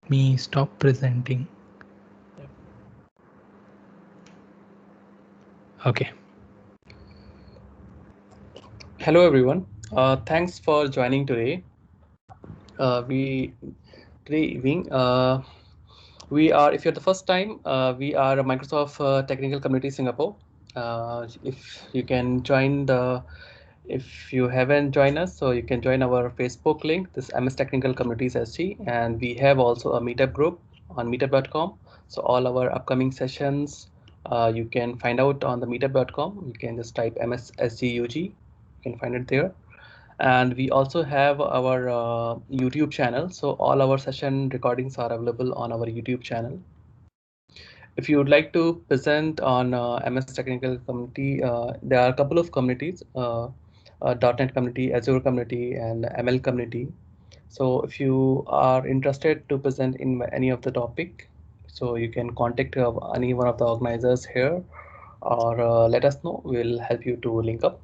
Me stop presenting. Okay. Hello everyone. Thanks for joining today. Today evening if you're the first time, we are a Microsoft Technical Community Singapore. If you can join if you haven't joined us, so you can join our Facebook link, this MS Technical Communities SG, and we have also a meetup group on meetup.com. So all our upcoming sessions, you can find out on the meetup.com. You can just type MSSGUG, you can find it there. And we also have our YouTube channel, so all our session recordings are available on our YouTube channel. If you would like to present on MS Technical Community, there are a couple of communities, .NET community, Azure community, and ML community. So if you are interested to present in any of the topic, so you can contact any one of the organizers here, or let us know. We'll help you to link up.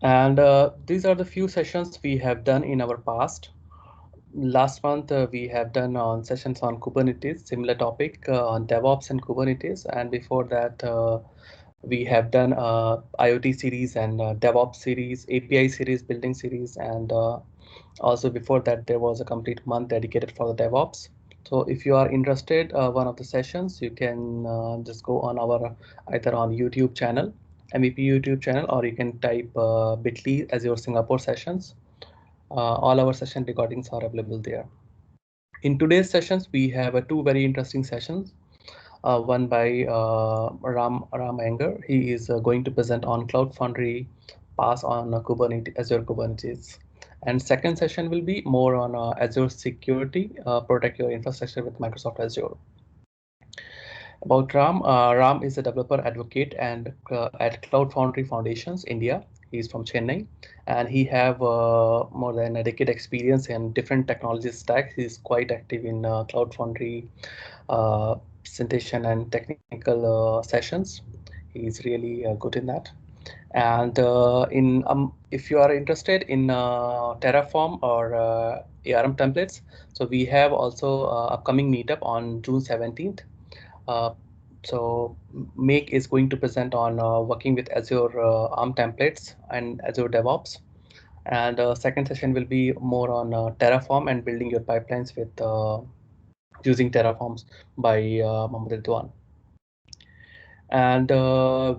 And these are the few sessions we have done in our past. Last month, we have done on sessions on Kubernetes, similar topic on DevOps and Kubernetes. And before that, we have done IoT series and DevOps series, API series, building series. And also before that, there was a complete month dedicated for the DevOps. So if you are interested, one of the sessions, you can just go on our either on YouTube channel, MVP YouTube channel, or you can type bit.ly as your Singapore sessions. All our session recordings are available there. In today's sessions, we have two very interesting sessions. One by Ram Iyengar. He is going to present on Cloud Foundry PaaS on Kubernetes, Azure Kubernetes. And second session will be more on Azure security, protect your infrastructure with Microsoft Azure. About Ram, Ram is a developer advocate and at Cloud Foundry Foundations, India. He's from Chennai, and he have more than a decade experience in different technology stacks. He's quite active in Cloud Foundry presentation and technical sessions. He's really good in that. And if you are interested in Terraform or ARM templates, so we have also upcoming meetup on June 17th. Uh, so Make is going to present on working with Azure ARM templates and Azure DevOps. And second session will be more on Terraform and building your pipelines with using Terraforms by Mohammed Ridwan. And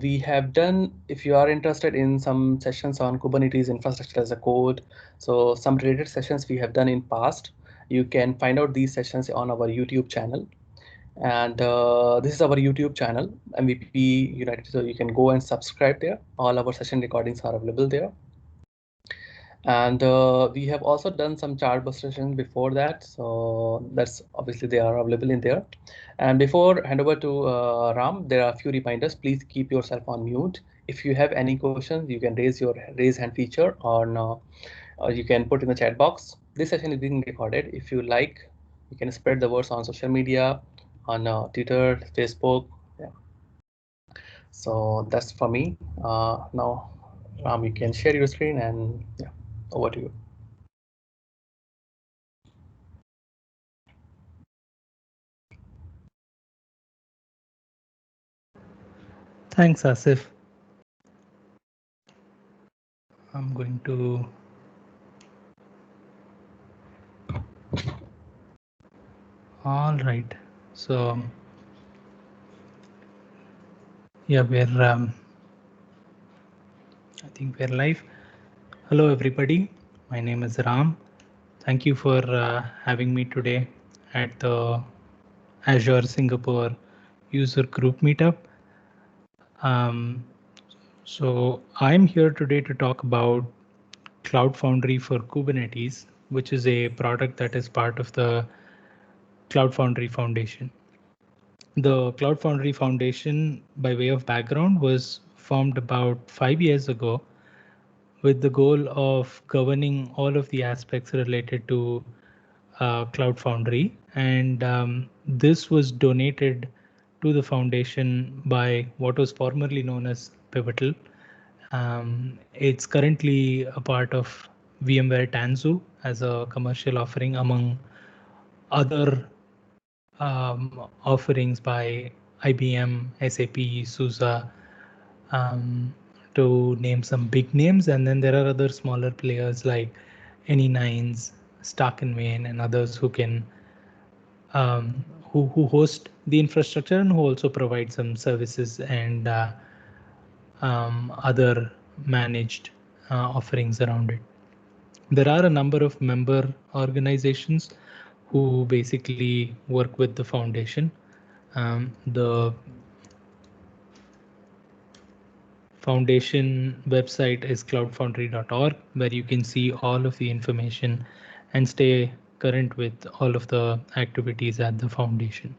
we have done, if you are interested in some sessions on Kubernetes infrastructure as a code, so some related sessions we have done in past, you can find out these sessions on our YouTube channel. And this is our YouTube channel, MVP United. So you can go and subscribe there. All our session recordings are available there. And we have also done some chartbus sessions before that. So that's obviously they are available in there. And before hand over to Ram, there are a few reminders. Please keep yourself on mute. If you have any questions, you can raise hand feature or you can put in the chat box. This session is being recorded. If you like, you can spread the words on social media, on Twitter, Facebook. Yeah. So that's for me. Now, Ram, you can share your screen and yeah, over to you. Thanks, Asif. I'm going to all right. So yeah, I think we're live. Hello, everybody. My name is Ram. Thank you for having me today at the Azure Singapore user group meetup. So I'm here today to talk about Cloud Foundry for Kubernetes, which is a product that is part of the Cloud Foundry Foundation. The Cloud Foundry Foundation, by way of background, was formed about 5 years ago with the goal of governing all of the aspects related to Cloud Foundry. And this was donated to the foundation by what was formerly known as Pivotal. It's currently a part of VMware Tanzu as a commercial offering among other offerings by IBM, SAP, SUSE, um, to name some big names. And then there are other smaller players like Any9s, Stark and Wayne, and others who can who host the infrastructure and who also provide some services and other managed offerings around it. There are a number of member organizations who basically work with the foundation. The foundation website is cloudfoundry.org, where you can see all of the information and stay current with all of the activities at the foundation.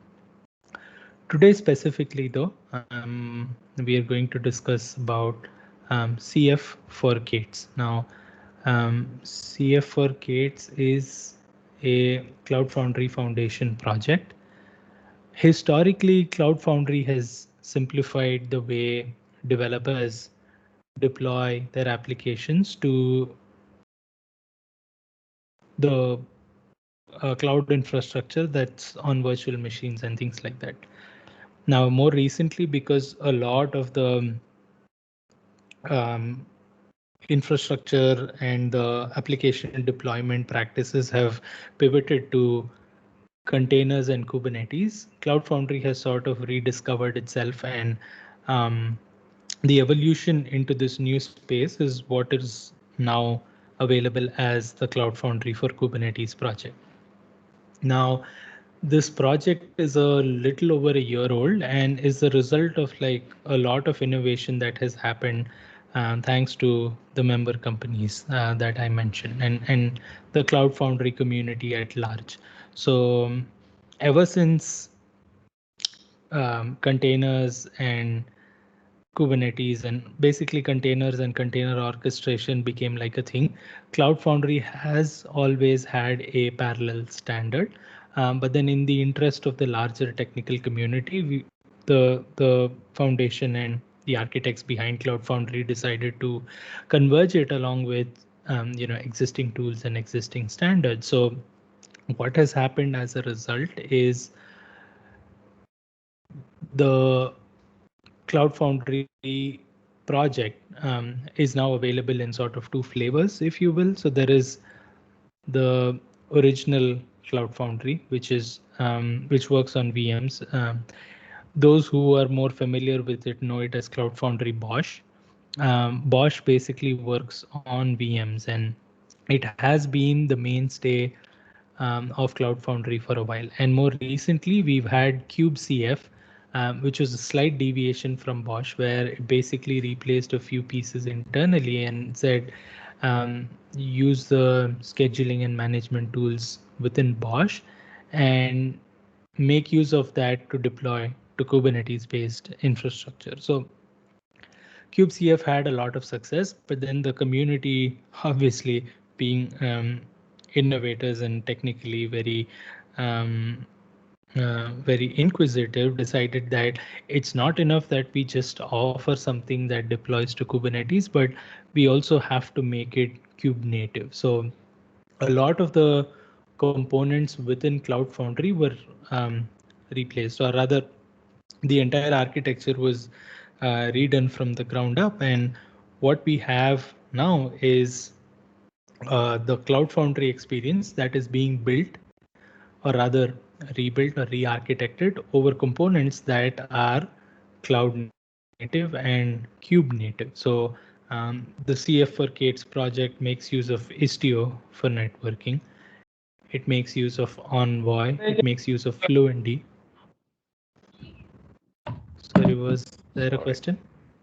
Today specifically though, we are going to discuss about CF for Kates. Now, CF for Kates is a Cloud Foundry Foundation project. Historically, Cloud Foundry has simplified the way developers deploy their applications to the cloud infrastructure that's on virtual machines and things like that. Now, more recently, because a lot of the um, infrastructure and the application deployment practices have pivoted to containers and Kubernetes, Cloud Foundry has sort of rediscovered itself, and um, the evolution into this new space is what is now available as the Cloud Foundry for Kubernetes project. Now, this project is a little over a year old and is the result of like a lot of innovation that has happened thanks to the member companies that I mentioned and the Cloud Foundry community at large. So ever since containers and Kubernetes and basically containers and container orchestration became like a thing, Cloud Foundry has always had a parallel standard. But then in the interest of the larger technical community, the foundation and the architects behind Cloud Foundry decided to converge it along with existing tools and existing standards. So what has happened as a result is the Cloud Foundry project is now available in sort of two flavors, if you will. So there is the original Cloud Foundry, which works on VMs. Those who are more familiar with it know it as Cloud Foundry Bosch. Bosch basically works on VMs, and it has been the mainstay of Cloud Foundry for a while. And more recently, we've had kubecf, which was a slight deviation from Bosch, where it basically replaced a few pieces internally and said, use the scheduling and management tools within Bosch and make use of that to deploy to Kubernetes-based infrastructure. So kubecf had a lot of success, but then the community, obviously being innovators and technically very inquisitive, decided that it's not enough that we just offer something that deploys to Kubernetes, but we also have to make it kube native. So a lot of the components within Cloud Foundry were replaced, or rather the entire architecture was redone from the ground up. And what we have now is the Cloud Foundry experience that is being built, or rather rebuilt or re-architected over components that are cloud native and kube native. So the CF for Kates project makes use of Istio for networking. It makes use of Envoy. It makes use of Fluentd. Sorry, was there a Sorry. question?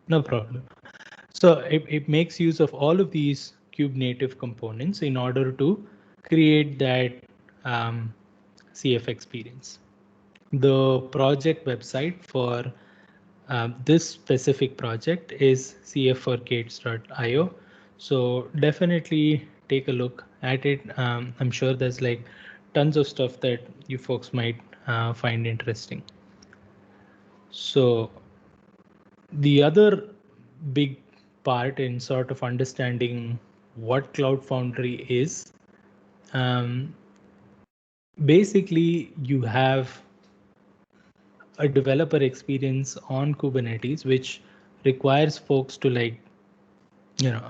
No problem. So it makes use of all of these kube native components in order to create that CF experience. The project website for this specific project is cf4kates.io. So definitely take a look at it. I'm sure there's like tons of stuff that you folks might find interesting. So the other big part in sort of understanding what Cloud Foundry is, um, basically you have a developer experience on Kubernetes, which requires folks to like,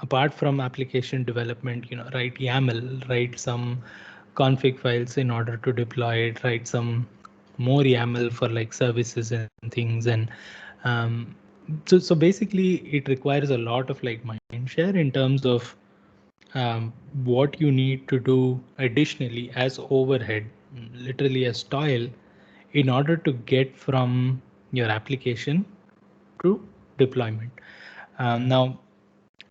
apart from application development, write YAML, write some config files in order to deploy it, write some more YAML for like services and things. And um, so basically it requires a lot of like mind share in terms of what you need to do additionally as overhead, literally as toil, in order to get from your application to deployment. Now,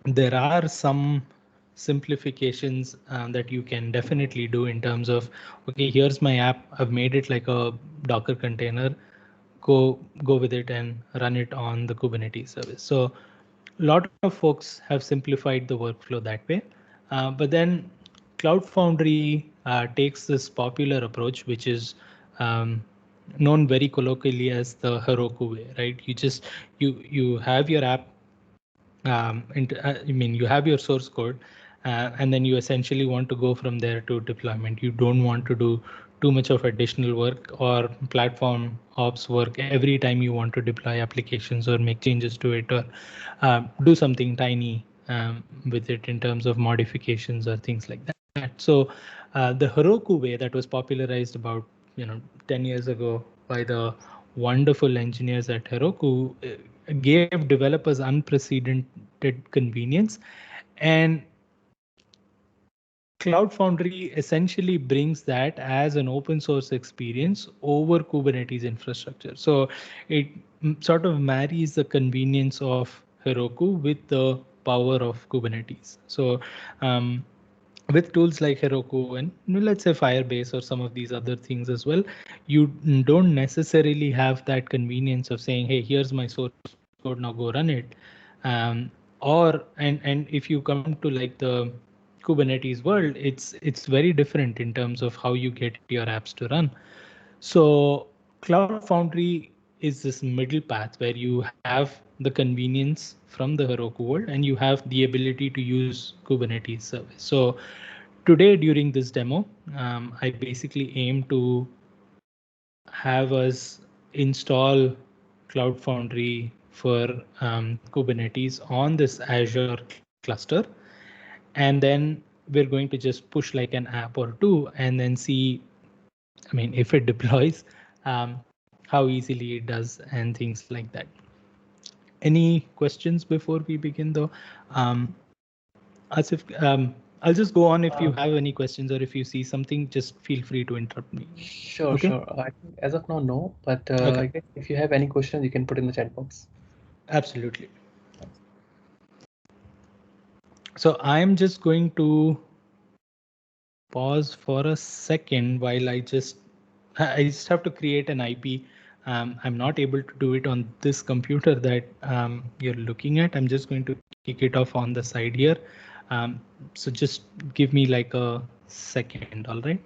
there are some simplifications that you can definitely do in terms of, okay, here's my app, I've made it like a Docker container, go with it and run it on the Kubernetes service. So a lot of folks have simplified the workflow that way. But then Cloud Foundry takes this popular approach, which is um, known very colloquially as the Heroku way, right? You have your app, I mean, you have your source code, and then you essentially want to go from there to deployment. You don't want to do too much of additional work or platform ops work every time you want to deploy applications or make changes to it, or do something tiny with it in terms of modifications or things like that. So the Heroku way that was popularized about 10 years ago by the wonderful engineers at Heroku gave developers unprecedented convenience. And Cloud Foundry essentially brings that as an open source experience over Kubernetes infrastructure. So it sort of marries the convenience of Heroku with the power of Kubernetes. So with tools like Heroku and let's say Firebase or some of these other things as well, you don't necessarily have that convenience of saying, hey, here's my source code, now go run it. Um, and if you come to like the Kubernetes world, it's very different in terms of how you get your apps to run. So Cloud Foundry is this middle path where you have the convenience from the Heroku world and you have the ability to use Kubernetes service. So today during this demo, I basically aim to have us install Cloud Foundry for Kubernetes on this Azure cluster. And then we're going to just push like an app or two and then see, I mean, if it deploys, how easily it does and things like that. Any questions before we begin though? Asif, I'll just go on if you have any questions or if you see something, just feel free to interrupt me. Sure, Okay? sure. I think as of now, no. But Okay, I guess if you have any questions, you can put in the chat box. absolutely. So I'm just going to pause for a second while I just have to create an IP. I'm not able to do it on this computer that you're looking at. I'm just going to kick it off on the side here. So just give me like a second, all right?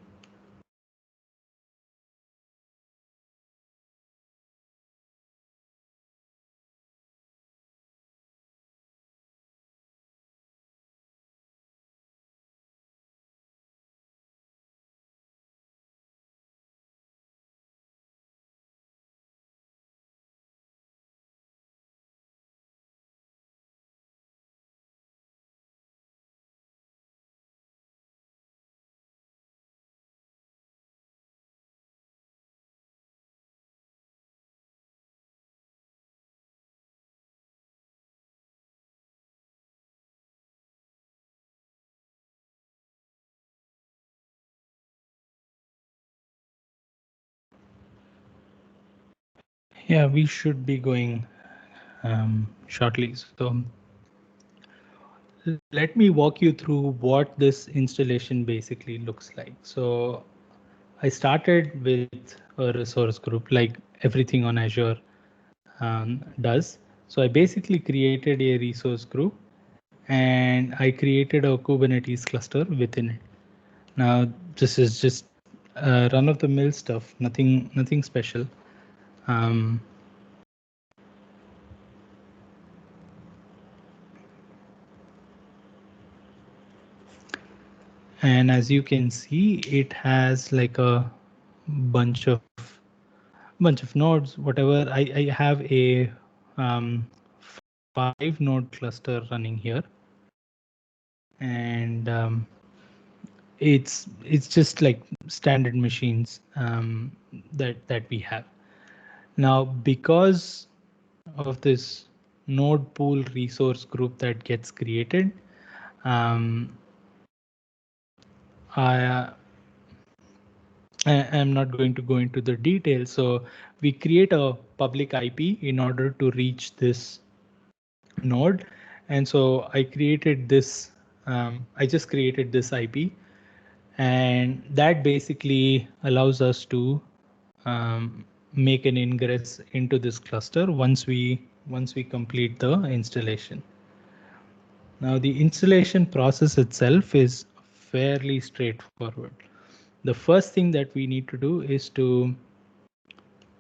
Yeah, we should be going shortly. So let me walk you through what this installation basically looks like. So I started with a resource group like everything on Azure does. So I basically created a resource group and I created a Kubernetes cluster within it. Now this is just run of the mill stuff, nothing special. Um, and as you can see, it has like a bunch of nodes, whatever. I have a 5 node cluster running here, and it's just like standard machines that we have now. Because of this node pool resource group that gets created, um, I am not going to go into the details. So we create a public IP in order to reach this node. And so I just created this IP, and that basically allows us to make an ingress into this cluster once we complete the installation. Now the installation process itself is fairly straightforward. The first thing that we need to do is to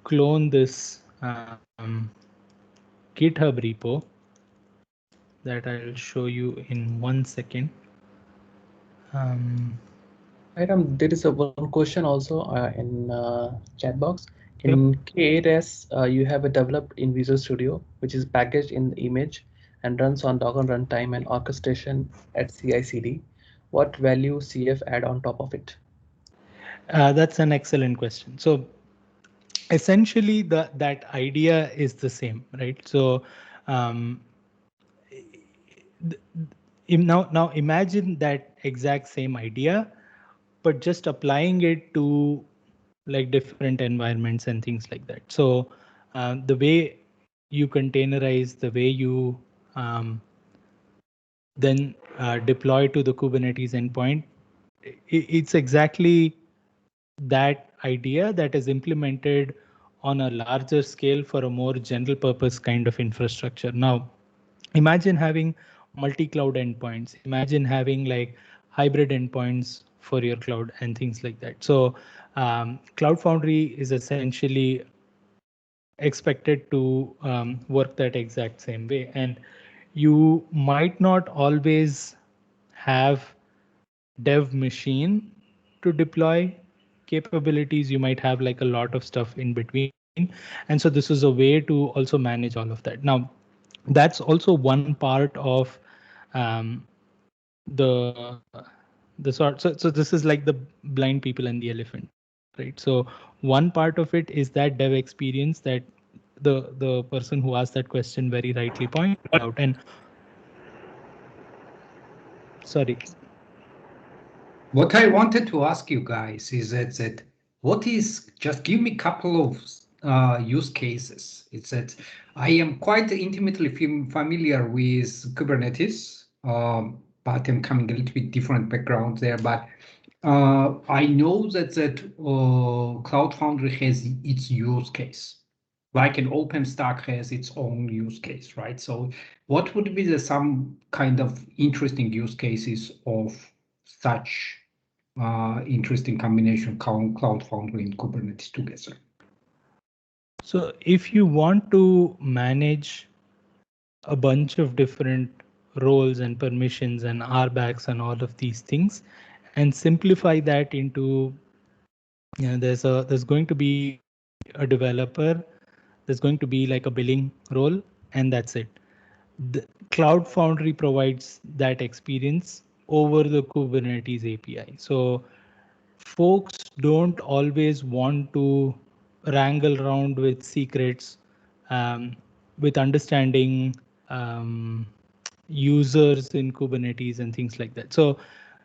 clone this GitHub repo that I'll show you in 1 second. Um, There is a one question also in chat box. yep. In K8s, you have a developed in Visual Studio, which is packaged in the image and runs on Docker runtime and orchestration at CI/CD. What value CF add on top of it? That's an excellent question. So essentially, that idea is the same, right? So um, now imagine that exact same idea, but just applying it to like different environments and things like that. So the way you containerize, the way you then deploy to the Kubernetes endpoint, it's exactly that idea that is implemented on a larger scale for a more general purpose kind of infrastructure. Now, imagine having multi-cloud endpoints. Imagine having like hybrid endpoints for your cloud and things like that. So Cloud Foundry is essentially expected to work that exact same way. And you might not always have dev machine to deploy capabilities. You might have like a lot of stuff in between. And so this is a way to also manage all of that. Now, that's also one part of um, the the sort. So this is like the blind people and the elephant, right? So one part of it is that dev experience that the person who asked that question very rightly pointed out. And sorry. What I wanted to ask you guys is that what is, just give me a couple of use cases. It's that I am quite intimately familiar with Kubernetes, but I'm coming a little bit different background there. But I know that Cloud Foundry has its use case, like an OpenStack has its own use case, right? So what would be some kind of interesting use cases of such interesting combination Cloud Foundry and Kubernetes together? So if you want to manage a bunch of different roles and permissions and RBACs and all of these things, and simplify that into, there's going to be a developer, there's going to be like a billing role, and that's it. The Cloud Foundry provides that experience over the Kubernetes API. So folks don't always want to wrangle around with secrets, with understanding um, users in Kubernetes and things like that. So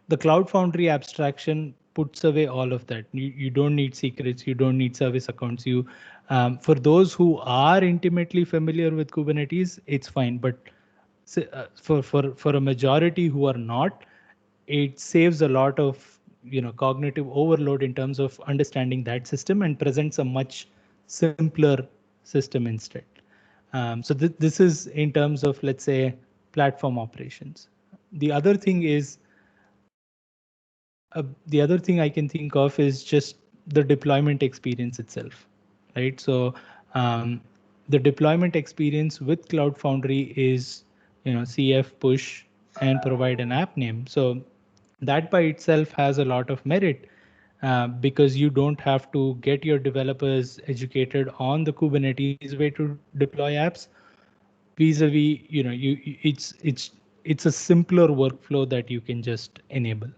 the Cloud Foundry abstraction puts away all of that. You don't need secrets. You don't need service accounts. For those who are intimately familiar with Kubernetes, it's fine. But for a majority who are not, it saves a lot of cognitive overload in terms of understanding that system and presents a much simpler system instead. So this is in terms of, let's say, platform operations. The other thing is the other thing I can think of is just the deployment experience itself, right? So the deployment experience with Cloud Foundry is, CF push and provide an app name. So that by itself has a lot of merit. because you don't have to get your developers educated on the Kubernetes way to deploy apps. Vis-a-vis, it's a simpler workflow that you can just enable.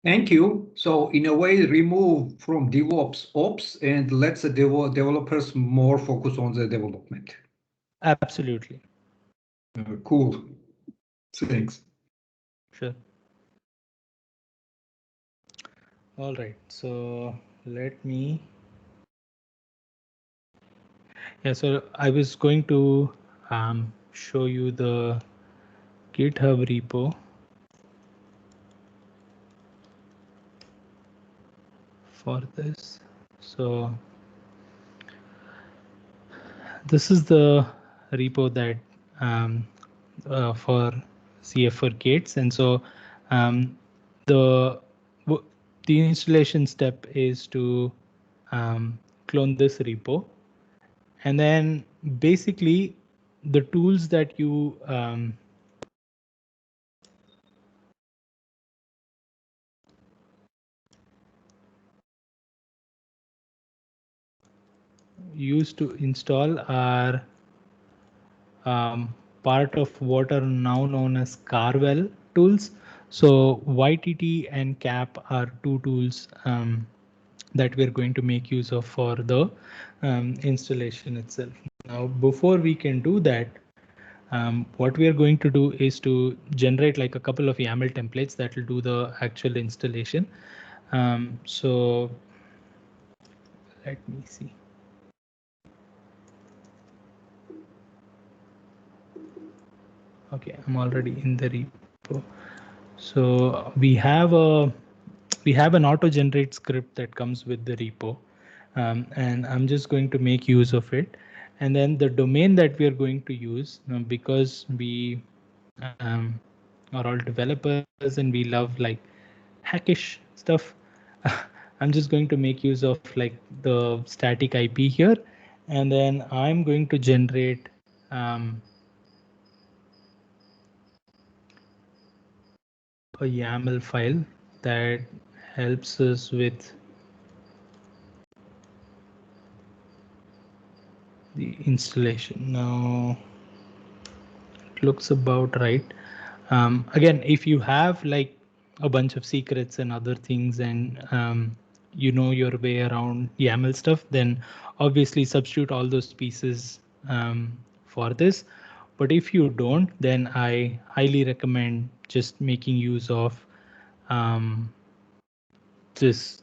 Thank you. So in a way, remove from DevOps ops and let the developers more focus on the development. Absolutely. Cool. Thanks. Sure. All right. So let me. Yeah. So I was going to show you the GitHub repo for this. So this is the repo that for CF for Gates, and so um, the the installation step is to clone this repo, and then basically the tools that you use to install are part of what are now known as Carvel tools. So YTT and CAP are two tools that we're going to make use of for the installation itself. Now, before we can do that, what we are going to do is to generate like a couple of YAML templates that will do the actual installation. So let me see. Okay, I'm already in the repo. So we have an auto generate script that comes with the repo, and I'm just going to make use of it. And then the domain that we are going to use, because we are all developers and we love like hackish stuff, I'm just going to make use of like the static IP here, and then I'm going to generate a YAML file that helps us with the installation. Now it looks about right. Again, if you have like a bunch of secrets and other things, and you know your way around YAML stuff, then obviously substitute all those pieces for this. But if you don't, then I highly recommend just making use of this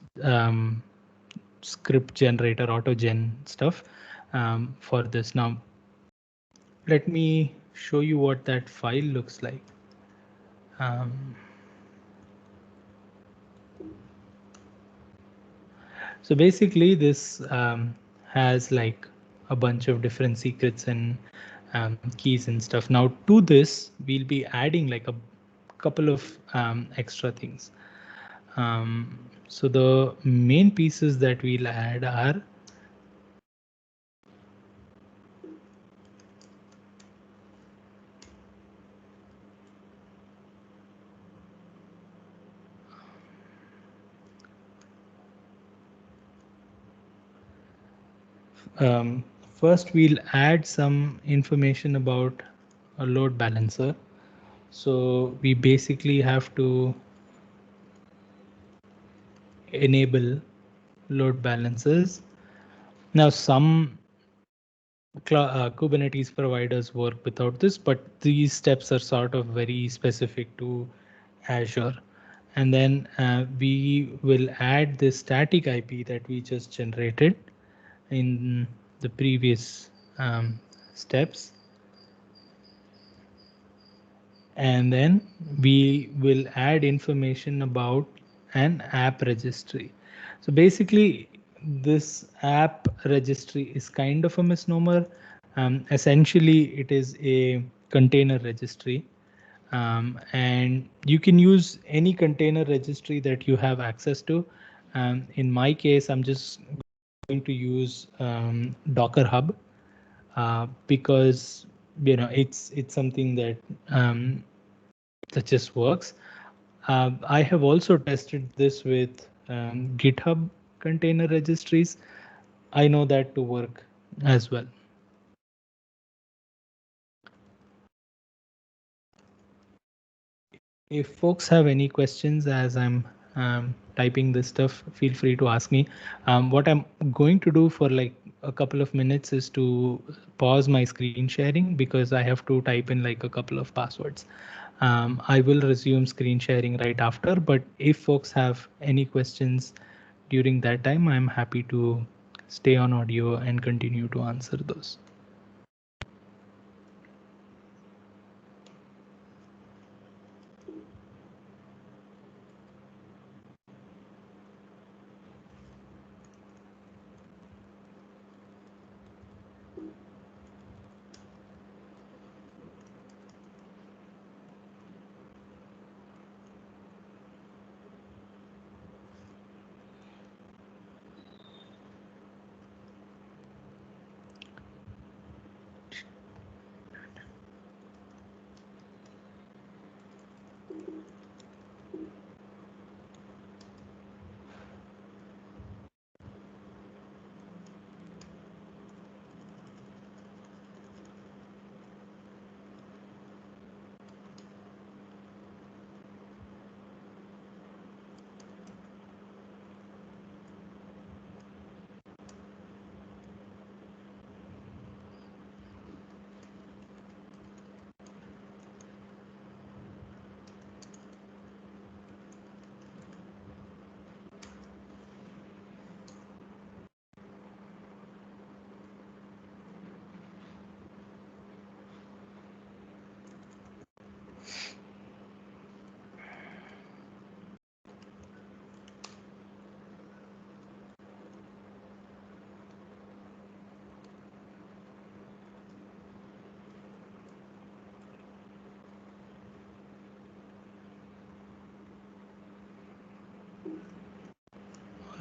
script generator autogen stuff for this. Now let me show you what that file looks like. So basically this has like a bunch of different secrets and keys and stuff. Now to this, we'll be adding like a couple of extra things. So the main pieces that we'll add are first we'll add some information about a load balancer. So we basically have to enable load balancers. Now some Kubernetes providers work without this, but these steps are sort of very specific to Azure. And then we will add the static IP that we just generated in the previous steps. And then we will add information about an app registry. So basically this app registry is kind of a misnomer. Essentially it is a container registry, and you can use any container registry that you have access to. In my case, I'm just going to use Docker Hub because it's something that that just works. I have also tested this with GitHub container registries. I know that to work as well. If folks have any questions as I'm typing this stuff, feel free to ask me. What I'm going to do for like a couple of minutes is to pause my screen sharing because I have to type in like a couple of passwords. I will resume screen sharing right after, but if folks have any questions during that time, I'm happy to stay on audio and continue to answer those.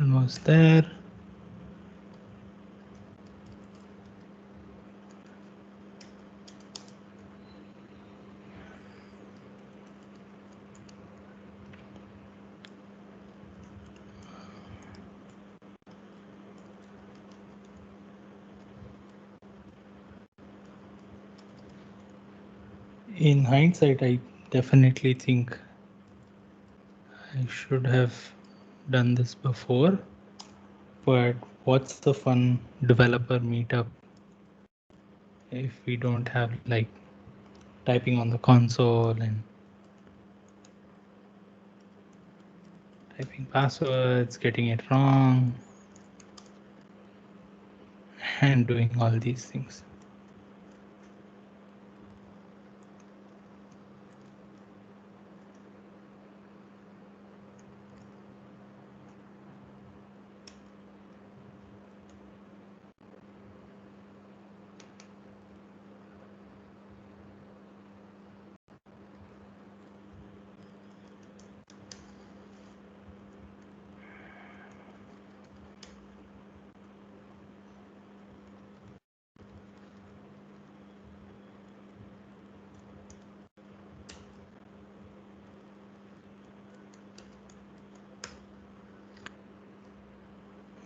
Almost there. In hindsight, I definitely think I should have done this before, but what's the fun developer meetup if we don't have like typing on the console and typing passwords, getting it wrong, and doing all these things.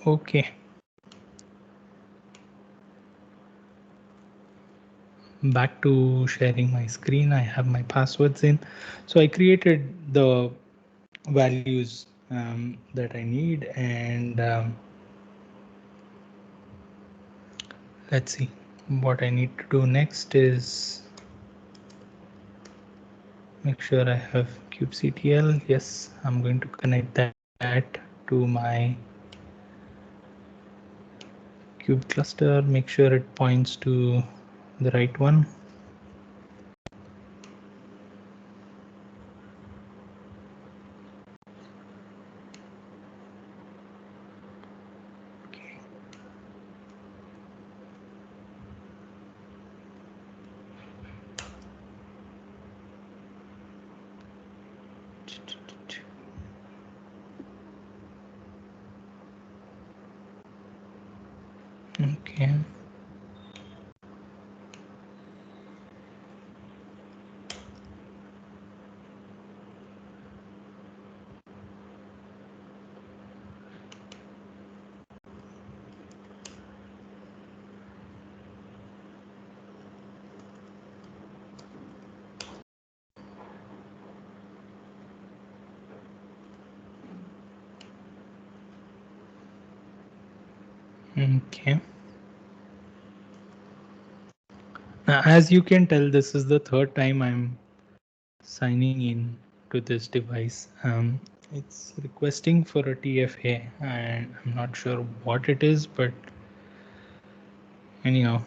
Okay. Back to sharing my screen. I have my passwords in. So I created the values that I need, and let's see. What I need to do next is make sure I have kubectl. Yes, I'm going to connect that to my kube cluster. Make sure it points to the right one. Okay. Okay. Now, as you can tell, this is the third time I'm signing in to this device. It's requesting for a TFA, and I'm not sure what it is, but anyhow.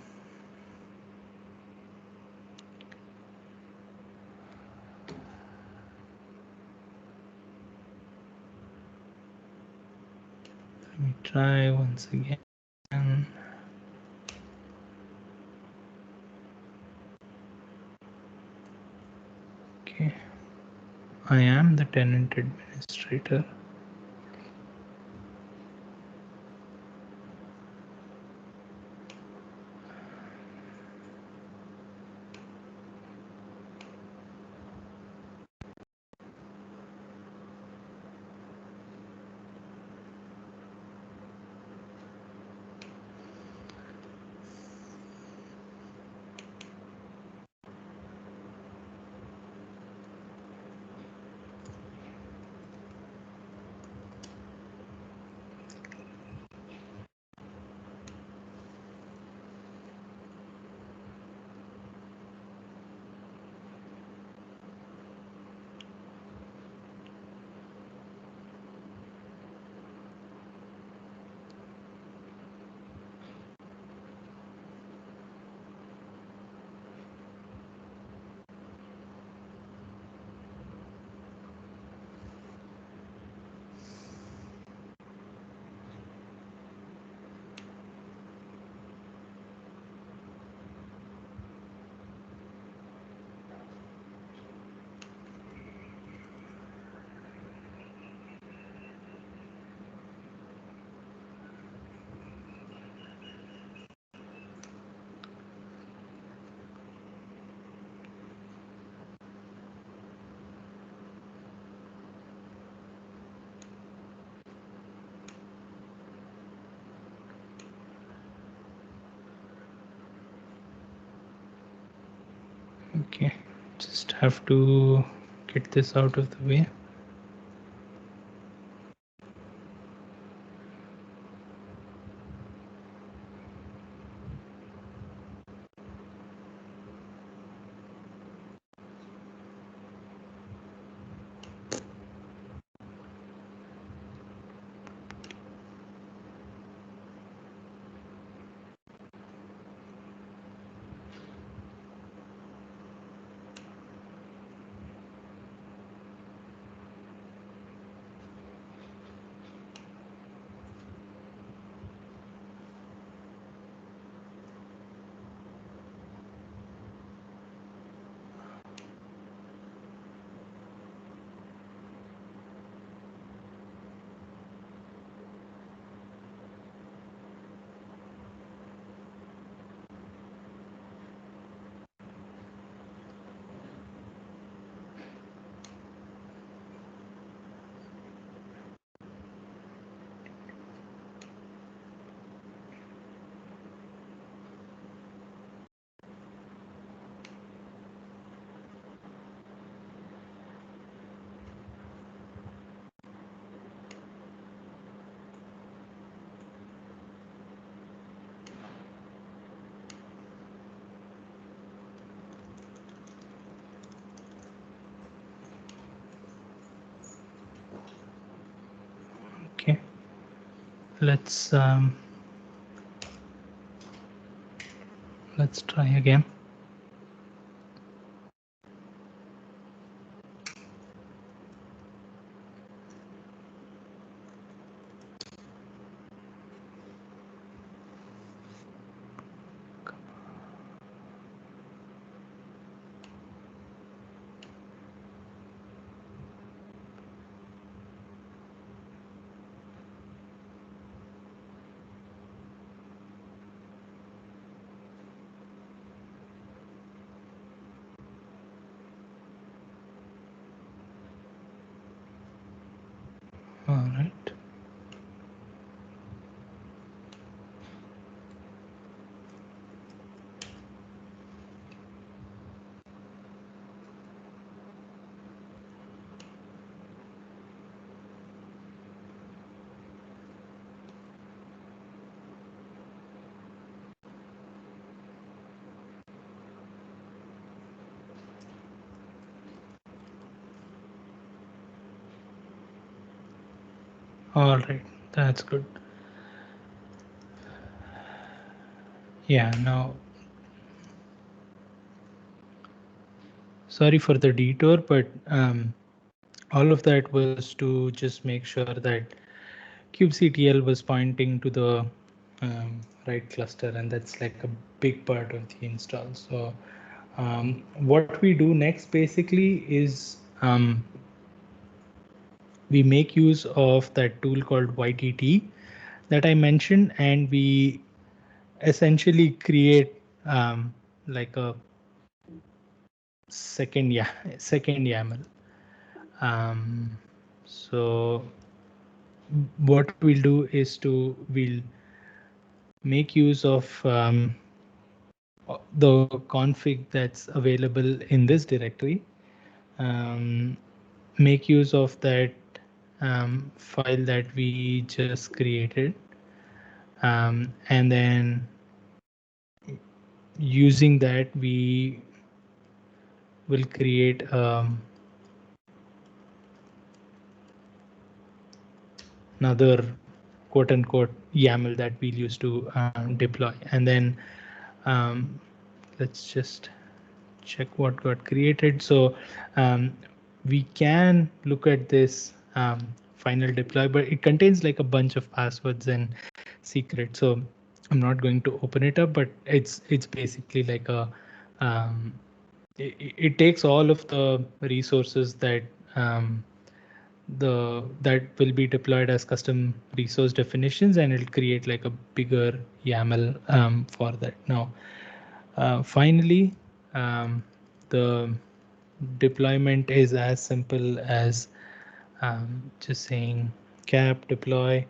Let me try once again. Okay. I am the tenant administrator. Okay, just have to get this out of the way. Okay, let's try again. All right, that's good. Yeah, now, sorry for the detour, but all of that was to just make sure that kubectl was pointing to the right cluster, and that's like a big part of the install. So what we do next basically is we make use of that tool called YTT that I mentioned, and we essentially create like a second YAML. So what we'll do is we'll make use of the config that's available in this directory, um, make use of that file that we just created, and then using that we will create another quote unquote YAML that we'll use to deploy. And then um, let's just check what got created. So we can look at this final deploy, but it contains like a bunch of passwords and secrets. So I'm not going to open it up, but it's basically like a it takes all of the resources that that will be deployed as custom resource definitions, and it'll create like a bigger YAML for that. Now, finally, the deployment is as simple as just saying cap deploy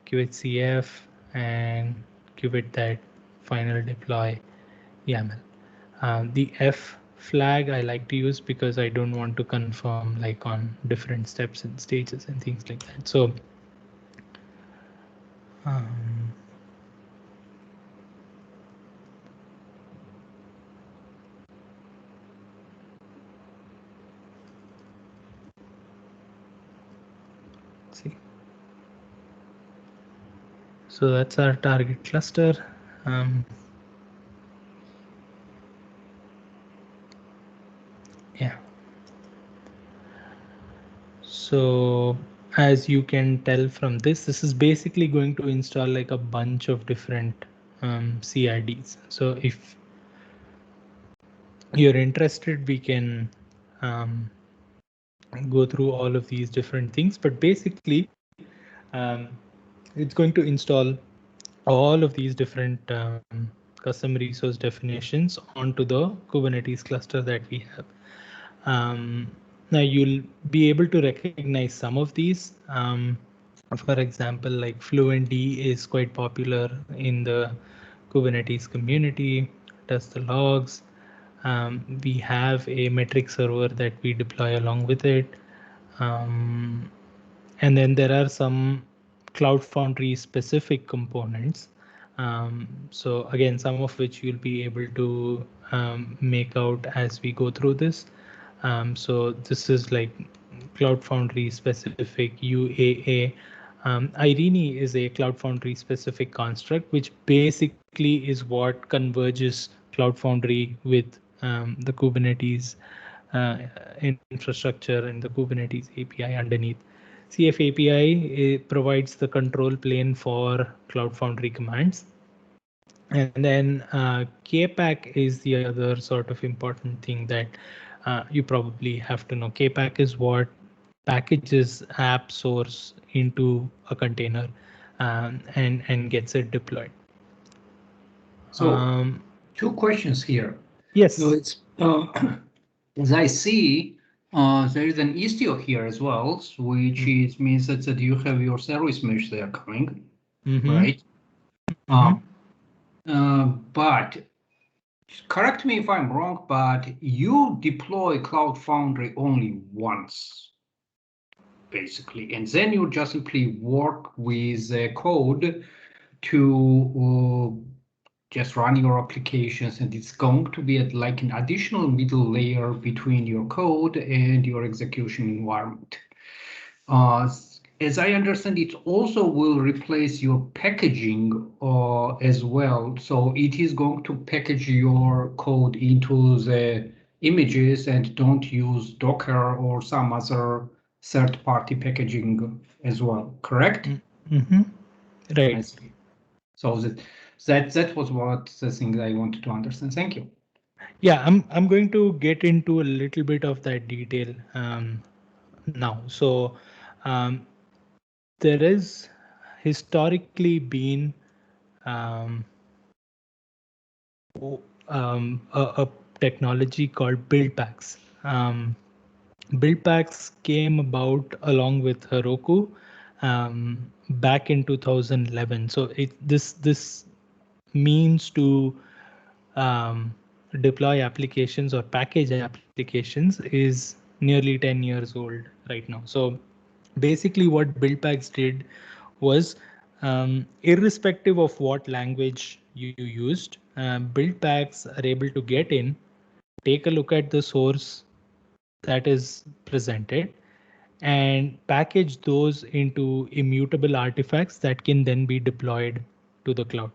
qhcf and give it that final deploy YAML. The F flag I like to use because I don't want to confirm like on different steps and stages and things like that. So um, let's see. So that's our target cluster. Yeah. So as you can tell from this is basically going to install like a bunch of different CIDs. So if you're interested, we can go through all of these different things, but basically it's going to install all of these different custom resource definitions onto the Kubernetes cluster that we have. Now you'll be able to recognize some of these. For example, like Fluentd is quite popular in the Kubernetes community, does the logs. We have a metric server that we deploy along with it. And then there are some Cloud Foundry specific components. So again, some of which you'll be able to make out as we go through this. So this is like Cloud Foundry specific UAA. Irene is a Cloud Foundry specific construct, which basically is what converges Cloud Foundry with the Kubernetes infrastructure and the Kubernetes API underneath. CF API provides the control plane for Cloud Foundry commands. And then KPAC is the other sort of important thing that you probably have to know. KPAC is what packages app source into a container and gets it deployed. So 2 questions here. Yes. So it's as I see, there is an Istio here as well, which means that you have your service mesh there coming, right? But correct me if I'm wrong, but you deploy Cloud Foundry only once, basically, and then you just simply work with the code to just run your applications, and it's going to be like an additional middle layer between your code and your execution environment. as I understand, it also will replace your packaging as well. So it is going to package your code into the images and don't use Docker or some other third-party packaging as well, correct? Mm-hmm. I Right. see. So that was what the thing I wanted to understand. Thank you. Yeah, I'm going to get into a little bit of that detail now. So um, there is historically been um, a technology called build packs. Build packs came about along with Heroku back in 2011. So this means to um, deploy applications or package applications is nearly 10 years old right now. So basically what build packs did was irrespective of what language you used, build packs are able to get in, take a look at the source that is presented, and package those into immutable artifacts that can then be deployed to the cloud.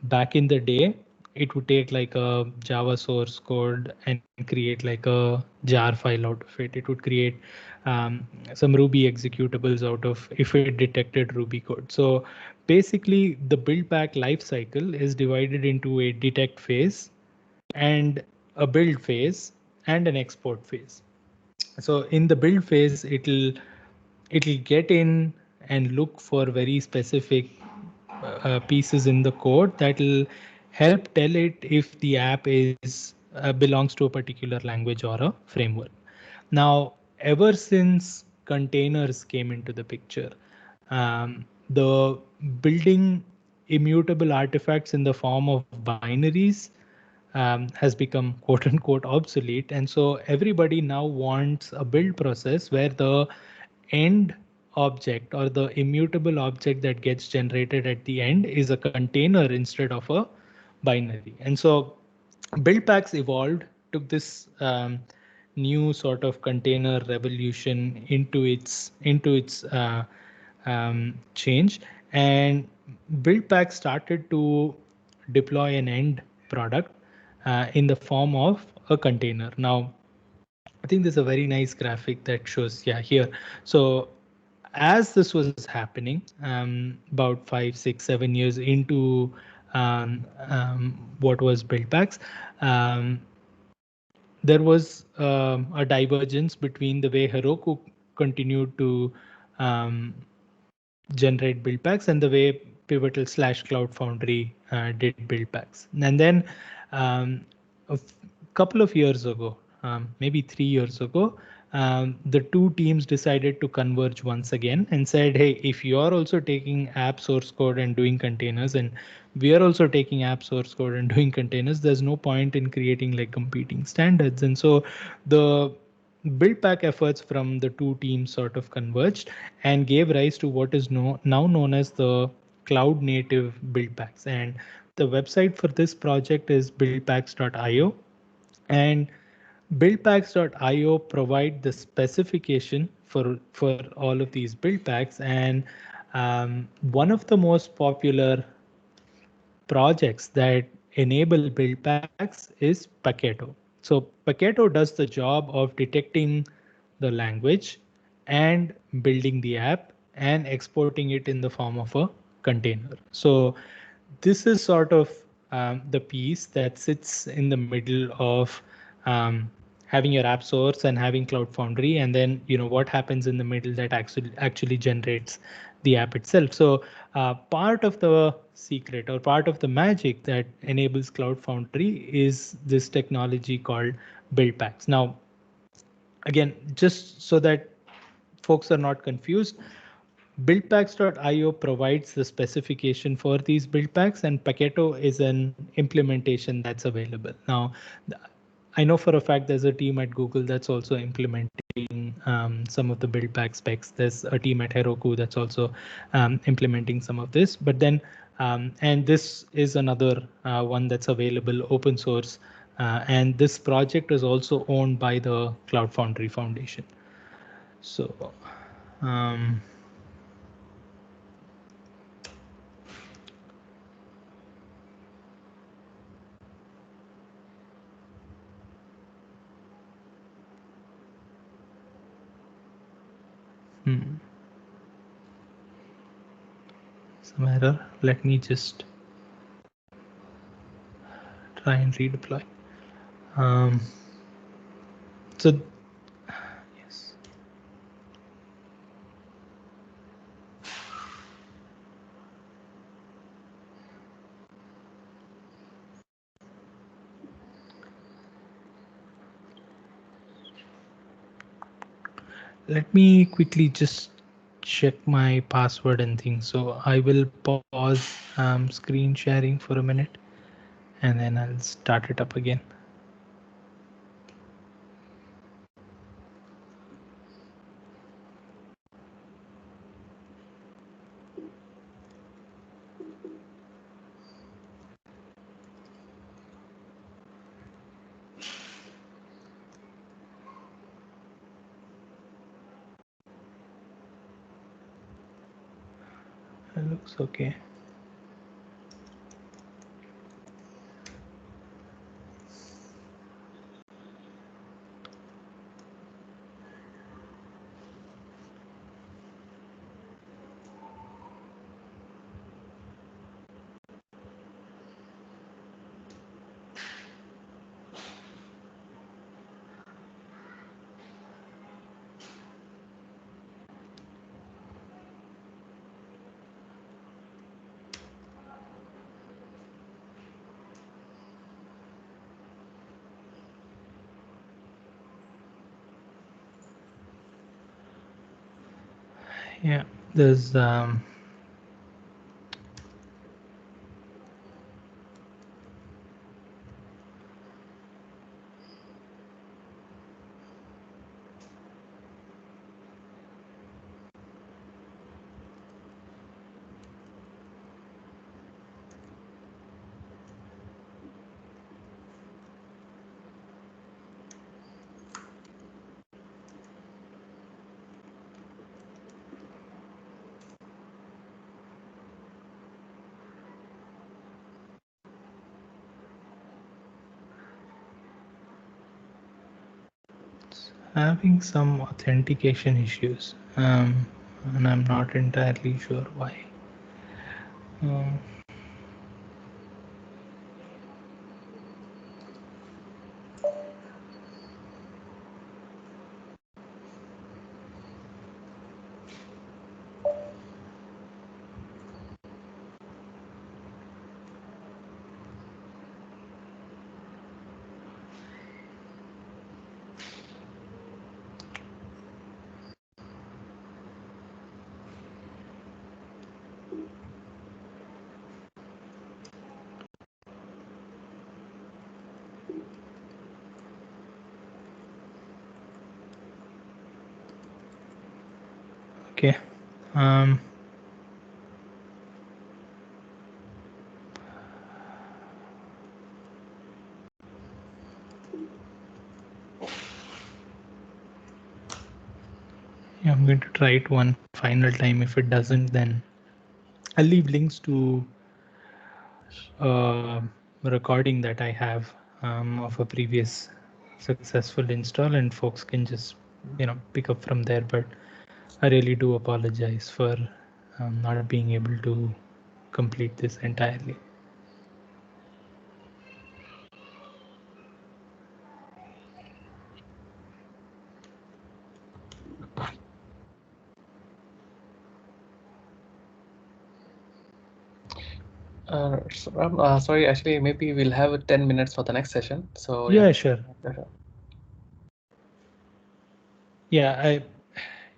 Back in the day, it would take like a Java source code and create like a jar file out of it. It would create some Ruby executables out of if it detected Ruby code. So basically, the build back lifecycle is divided into a detect phase and a build phase and an export phase. So in the build phase, it'll get in and look for very specific pieces in the code that will help tell it if the app is belongs to a particular language or a framework. Now, ever since containers came into the picture, the building immutable artifacts in the form of binaries has become quote unquote obsolete. And so everybody now wants a build process where the end object or the immutable object that gets generated at the end is a container instead of a binary. And so build packs evolved, took this new sort of container revolution into its change, and build pack started to deploy an end product in the form of a container. Now I think there's a very nice graphic that shows, yeah, here. So as this was happening, about 5, 6, 7 years into what was build packs, um, there was a divergence between the way Heroku continued to um, generate build packs and the way Pivotal slash Cloud Foundry did build packs. And then a couple of years ago, maybe 3 years ago, the two teams decided to converge once again and said, hey, if you're also taking app source code and doing containers, and we are also taking app source code and doing containers, there's no point in creating like competing standards. And so the build pack efforts from the two teams sort of converged and gave rise to what is now known as the cloud native build packs. And the website for this project is buildpacks.io. And buildpacks.io provide the specification for all of these build packs. And one of the most popular projects that enable build packs is Paketo. So Paketo does the job of detecting the language and building the app and exporting it in the form of a container. So this is sort of the piece that sits in the middle of um, having your app source and having Cloud Foundry, and then what happens in the middle that actually generates the app itself. So part of the secret or part of the magic that enables Cloud Foundry is this technology called build packs. Now, again, just so that folks are not confused, buildpacks.io provides the specification for these build packs, and Paketo is an implementation that's available. Now, I know for a fact there's a team at Google that's also implementing some of the build pack specs. There's a team at Heroku that's also implementing some of this. But then, and this is another one that's available open source. And this project is also owned by the Cloud Foundry Foundation. So Um, hmm. Some error. Let me just try and redeploy. Um, so yes. Let me quickly just check my password and things. So I will pause screen sharing for a minute and then I'll start it up again. It looks okay. Yeah, there's having some authentication issues, and I'm not entirely sure why. Um, okay. Um, yeah, I'm going to try it one final time. If it doesn't, then I'll leave links to a recording that I have of a previous successful install, and folks can just pick up from there. But I really do apologize for not being able to complete this entirely. Sorry, actually, maybe we'll have 10 minutes for the next session. So Yeah, sure. Yeah,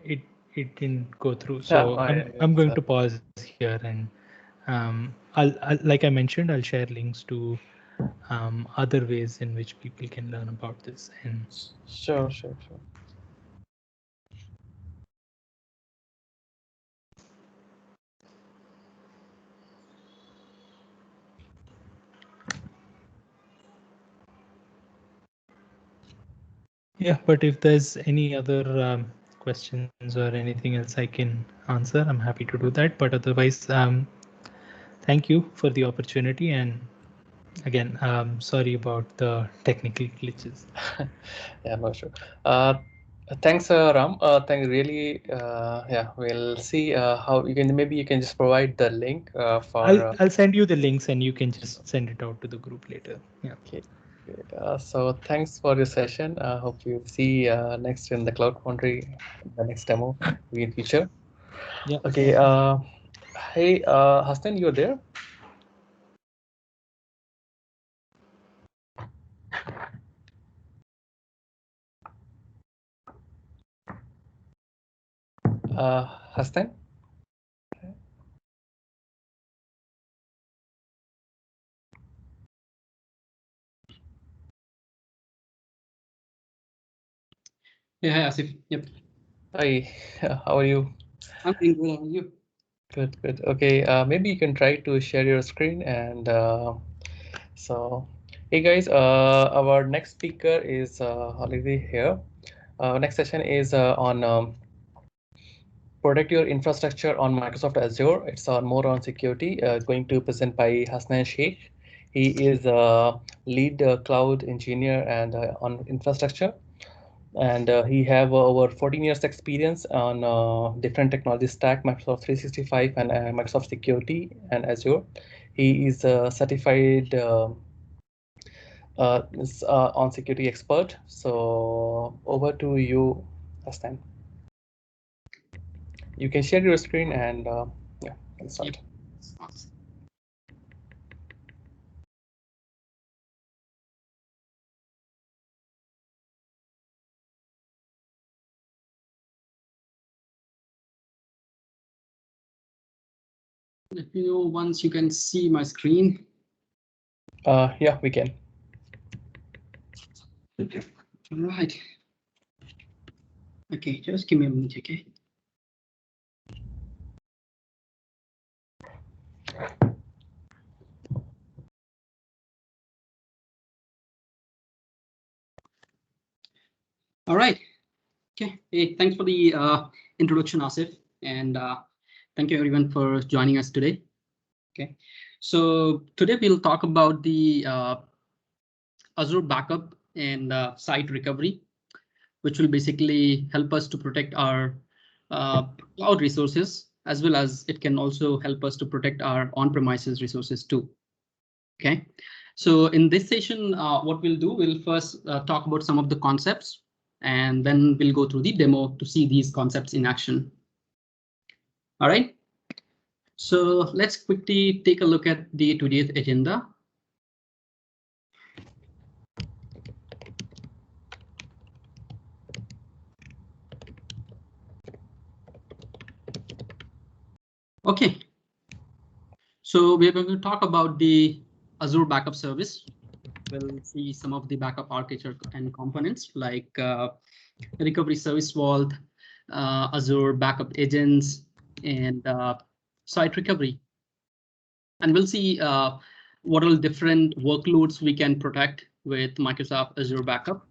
it it didn't go through, so I'm going to pause here, and I'll like I mentioned, I'll share links to other ways in which people can learn about this. And sure. yeah, but if there's any other questions or anything else I can answer, I'm happy to do that. But otherwise, thank you for the opportunity. And again, sorry about the technical glitches. Yeah, no, sure. Thanks, Ram. Thank really. Yeah, we'll see how you can. Maybe you can just provide the link I'll for. I'll send you the links and you can just send it out to the group later. Yeah. Okay. Great. So thanks for your session. I hope you see next in the Cloud Foundry, the next demo in future. Yeah. Okay. Hey, Hassan, you're there? Hassan? Yeah, hi, Asif. Yep. Hi, how are you? I'm doing good. How are you? Good, good. Okay, maybe you can try to share your screen and so, hey guys, our next speaker is already here. Next session is on protect your infrastructure on Microsoft Azure. It's on more on security. Going to present by Hasnan Sheikh. He is a lead cloud engineer and on infrastructure, and he have over 14 years experience on different technology stack, Microsoft 365 and Microsoft Security and Azure. He is a certified on security expert. So over to you, Hassan. You can share your screen and yeah, can start. Yep. Awesome. Let me know once you can see my screen. Yeah, we can. All right. Okay, just give me a minute, okay? All right. Okay. Hey, thanks for the introduction, Asif, and thank you everyone for joining us today. Okay. So today we'll talk about the Azure backup and site recovery, which will basically help us to protect our cloud resources, as well as it can also help us to protect our on-premises resources too. Okay, so in this session, what we'll do, we'll first talk about some of the concepts, and then we'll go through the demo to see these concepts in action. All right, so let's quickly take a look at the today's agenda. Okay, so we're going to talk about the Azure backup service. We'll see some of the backup architecture and components like recovery service vault, Azure backup agents, and site recovery. And we'll see what all different workloads we can protect with Microsoft Azure backup,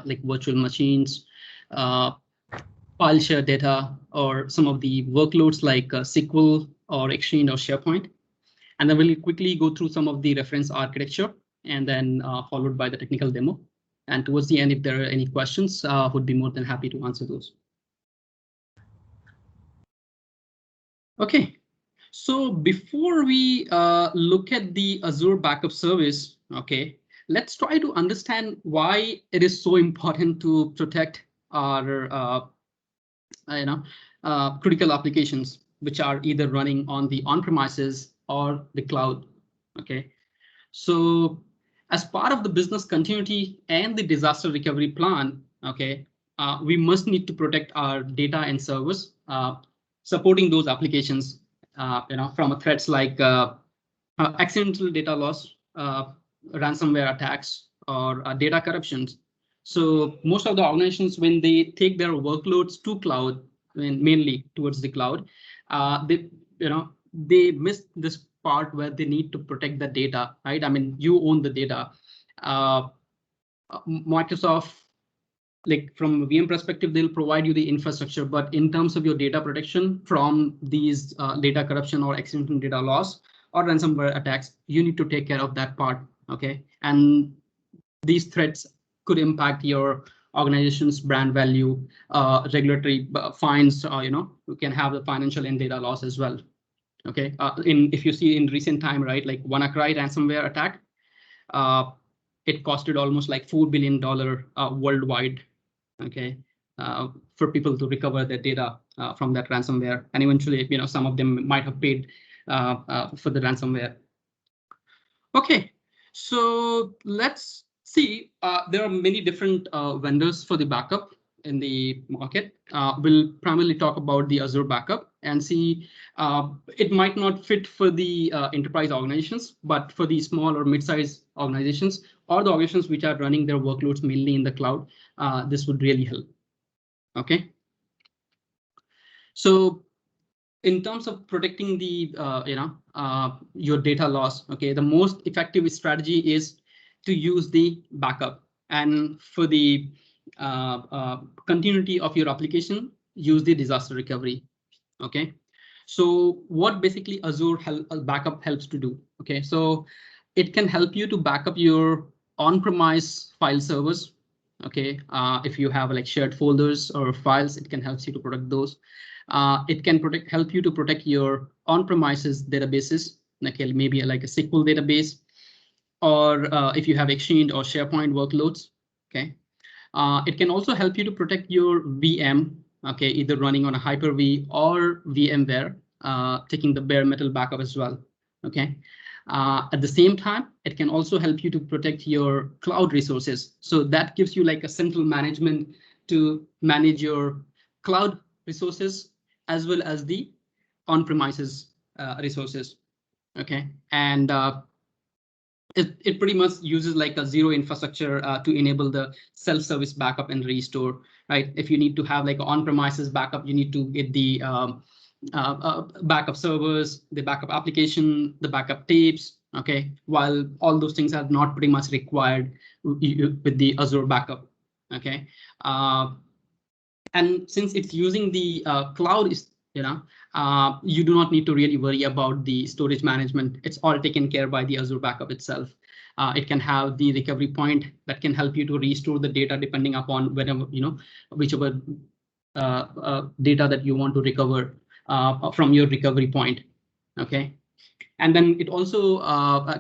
like virtual machines, file share data, or some of the workloads like SQL or Exchange or SharePoint. And then we'll quickly go through some of the reference architecture and then followed by the technical demo. And towards the end, if there are any questions, would be more than happy to answer those. Okay, so before we look at the Azure backup service, okay, let's try to understand why it is so important to protect our critical applications, which are either running on the on-premises or the cloud. Okay, so as part of the business continuity and the disaster recovery plan, okay, we must need to protect our data and servers, supporting those applications, from threats like accidental data loss, ransomware attacks, or data corruptions. So most of the organizations, when they take their workloads to cloud, mainly towards the cloud, they miss this part where they need to protect the data, right? I mean, you own the data. Microsoft like from a VM perspective, they'll provide you the infrastructure, but in terms of your data protection from these data corruption or accidental data loss or ransomware attacks, you need to take care of that part. OK, and these threats could impact your organization's brand value, regulatory fines, you can have the financial and data loss as well. OK, if you see in recent time, right, like WannaCry ransomware attack, it costed almost like $4 billion worldwide. OK, for people to recover their data from that ransomware, and eventually, some of them might have paid for the ransomware. OK, so let's see. There are many different vendors for the backup in the market. We'll primarily talk about the Azure backup and see it might not fit for the enterprise organizations, but for the small or mid-sized organizations or the organizations which are running their workloads mainly in the cloud, this would really help. OK, so in terms of protecting the your data loss, OK, the most effective strategy is to use the backup, and for the continuity of your application, use the disaster recovery. OK, so what basically Azure backup helps to do? OK, so it can help you to back up your on-premise file servers. OK, if you have like shared folders or files, it can help you to protect those. It can help you to protect your on-premises databases, like maybe like a SQL database, or if you have Exchange or SharePoint workloads. OK, it can also help you to protect your VM. OK, either running on a Hyper-V or VMware, taking the bare metal backup as well. OK. At the same time, it can also help you to protect your cloud resources. So that gives you like a central management to manage your cloud resources as well as the on-premises resources. OK, and it pretty much uses like a zero infrastructure to enable the self-service backup and restore. Right, if you need to have like an on-premises backup, you need to get the backup servers, the backup application, the backup tapes. OK, while all those things are not pretty much required with the Azure backup. OK, and since it's using the cloud, you do not need to really worry about the storage management. It's all taken care by the Azure backup itself. It can have the recovery point that can help you to restore the data depending upon whenever, whichever data that you want to recover from your recovery point. OK, and then it also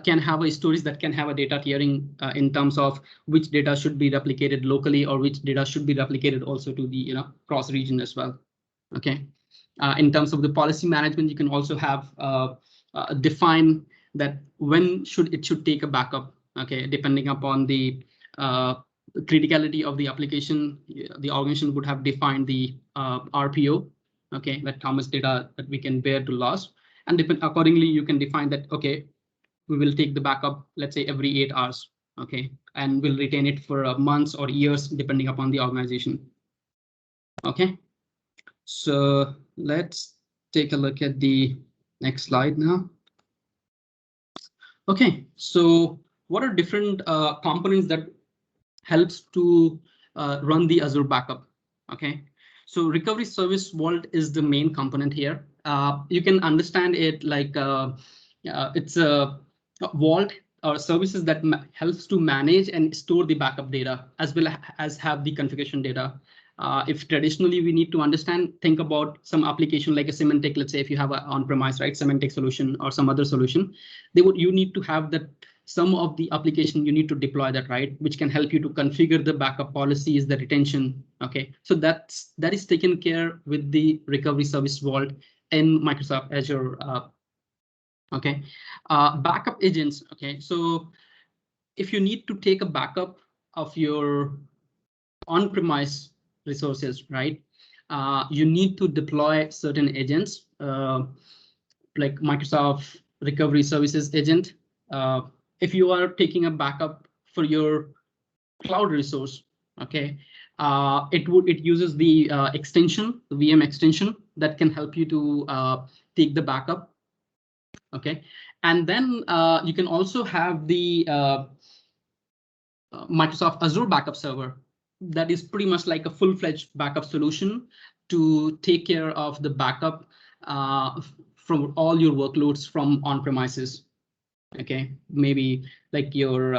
can have a storage that can have a data tiering in terms of which data should be replicated locally or which data should be replicated also to the cross region as well. OK, in terms of the policy management, you can also have define that when it should take a backup. OK, depending upon the criticality of the application, the organization would have defined the RPO. OK, that how much data that we can bear to loss. And accordingly, you can define that, OK, we will take the backup, let's say every 8 hours. OK, and we'll retain it for months or years, depending upon the organization. OK, so let's take a look at the next slide now. OK, so what are different components that helps to run the Azure backup? OK, so recovery service vault is the main component here. You can understand it like it's a vault or services that helps to manage and store the backup data as well as have the configuration data. If traditionally we need to think about some application like a Symantec, let's say if you have an on-premise, right, Symantec solution or some other solution, you need to have that. Some of the application you need to deploy that, right, which can help you to configure the backup policies, the retention. OK, so that is taken care with the recovery service vault in Microsoft Azure. OK, backup agents. OK, so if you need to take a backup of your on-premise resources, right, you need to deploy certain agents like Microsoft Recovery Services Agent. If you are taking a backup for your cloud resource, OK, it uses the extension, the VM extension that can help you to take the backup. OK, and then you can also have the Microsoft Azure backup server, that is pretty much like a full-fledged backup solution to take care of the backup from all your workloads from on-premises. Okay, maybe like your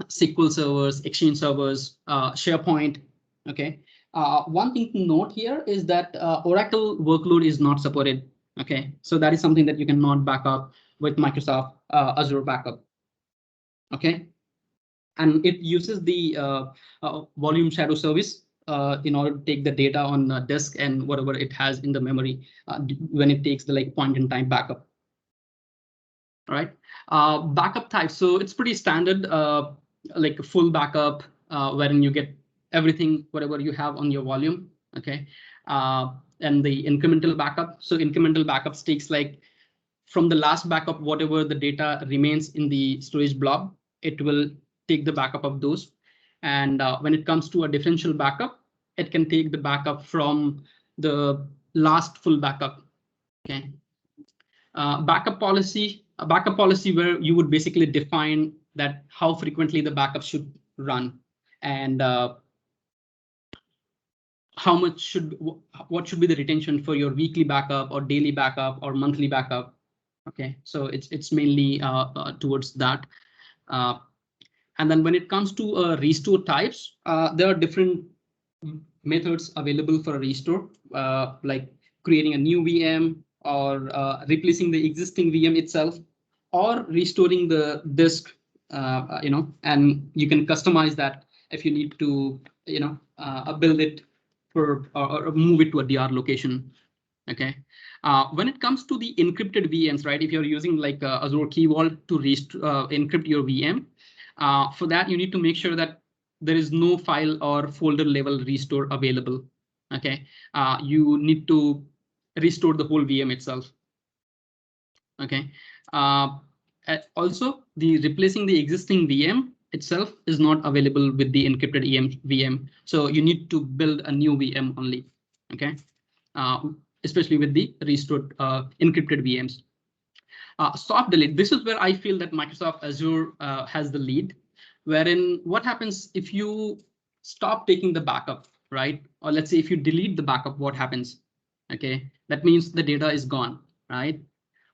SQL servers, Exchange servers, SharePoint. Okay. One thing to note here is that Oracle workload is not supported. Okay, so that is something that you cannot back up with Microsoft Azure Backup. Okay, and it uses the volume shadow service in order to take the data on disk and whatever it has in the memory when it takes the like point in time backup. All right, backup type. So it's pretty standard, like a full backup, wherein you get everything, whatever you have on your volume. Okay, and the incremental backup. So incremental backups takes like from the last backup, whatever the data remains in the storage blob, it will take the backup of those. And when it comes to a differential backup, it can take the backup from the last full backup. Okay. Backup policy, a backup policy where you would basically define that how frequently the backup should run and how much what should be the retention for your weekly backup or daily backup or monthly backup. Okay, so it's mainly towards that. And then when it comes to restore types, there are different methods available for a restore, like creating a new VM or replacing the existing VM itself, or restoring the disk, and you can customize that if you need to, build it for or move it to a DR location. Okay, when it comes to the encrypted VMs, right? If you're using like Azure Key Vault to encrypt your VM, for that you need to make sure that there is no file or folder level restore available. Okay, you need to restore the whole VM itself. Okay, also the replacing the existing VM itself is not available with the encrypted VM, so you need to build a new VM only. Okay. Especially with the restored encrypted VMs. Soft delete. This is where I feel that Microsoft Azure has the lead, wherein what happens if you stop taking the backup, right? Or let's say if you delete the backup, what happens? Okay, that means the data is gone, right?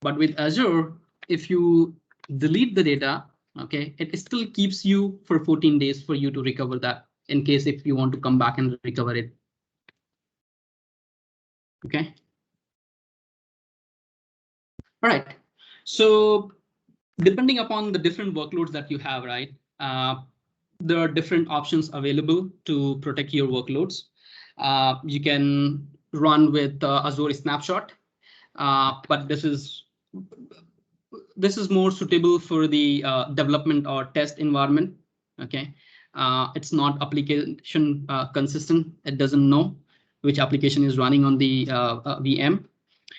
But with Azure, if you delete the data, okay, it still keeps you for 14 days for you to recover that in case if you want to come back and recover it. Okay. All right. So depending upon the different workloads that you have, right, there are different options available to protect your workloads. You can run with Azure Snapshot, but this is more suitable for the development or test environment. Okay, it's not application consistent. It doesn't know which application is running on the VM.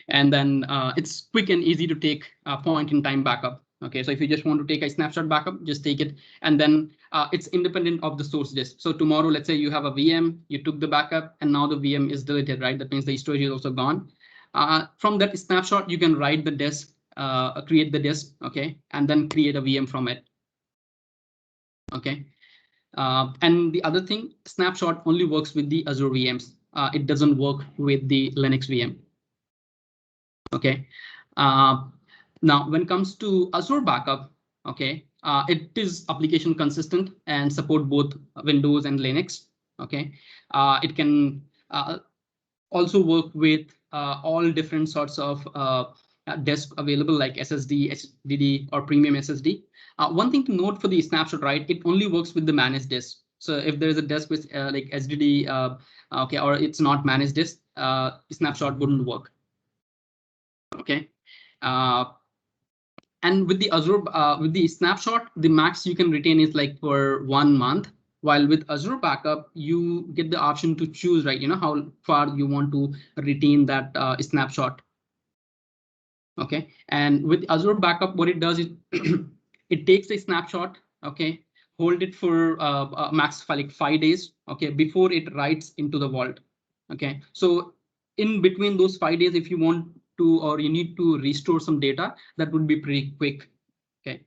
And then it's quick and easy to take a point in time backup. Okay, so if you just want to take a snapshot backup, just take it. And then it's independent of the source disk. So tomorrow, let's say you have a VM, you took the backup and now the VM is deleted, right? That means the storage is also gone. From that snapshot, you can write the disk, create the disk, okay, and then create a VM from it. Okay. And the other thing, snapshot only works with the Azure VMs. It doesn't work with the Linux VM. Okay. Now, when it comes to Azure Backup, okay, it is application consistent and support both Windows and Linux. Okay, it can also work with all different sorts of disk available like SSD, HDD, or premium SSD. One thing to note for the snapshot, right? It only works with the managed disk. So if there is a disk with like SSD, okay, or it's not managed disk, snapshot wouldn't work. Okay. And with the Azure, with the snapshot, the max you can retain is like for 1 month. While with Azure Backup, you get the option to choose, right? You know, how far you want to retain that snapshot. Okay. And with Azure Backup, what it does is it takes a snapshot. Okay. Hold it for max for like 5 days. Okay. Before it writes into the vault. Okay. So in between those 5 days, if you want to, or you need to restore some data, that would be pretty quick. Okay.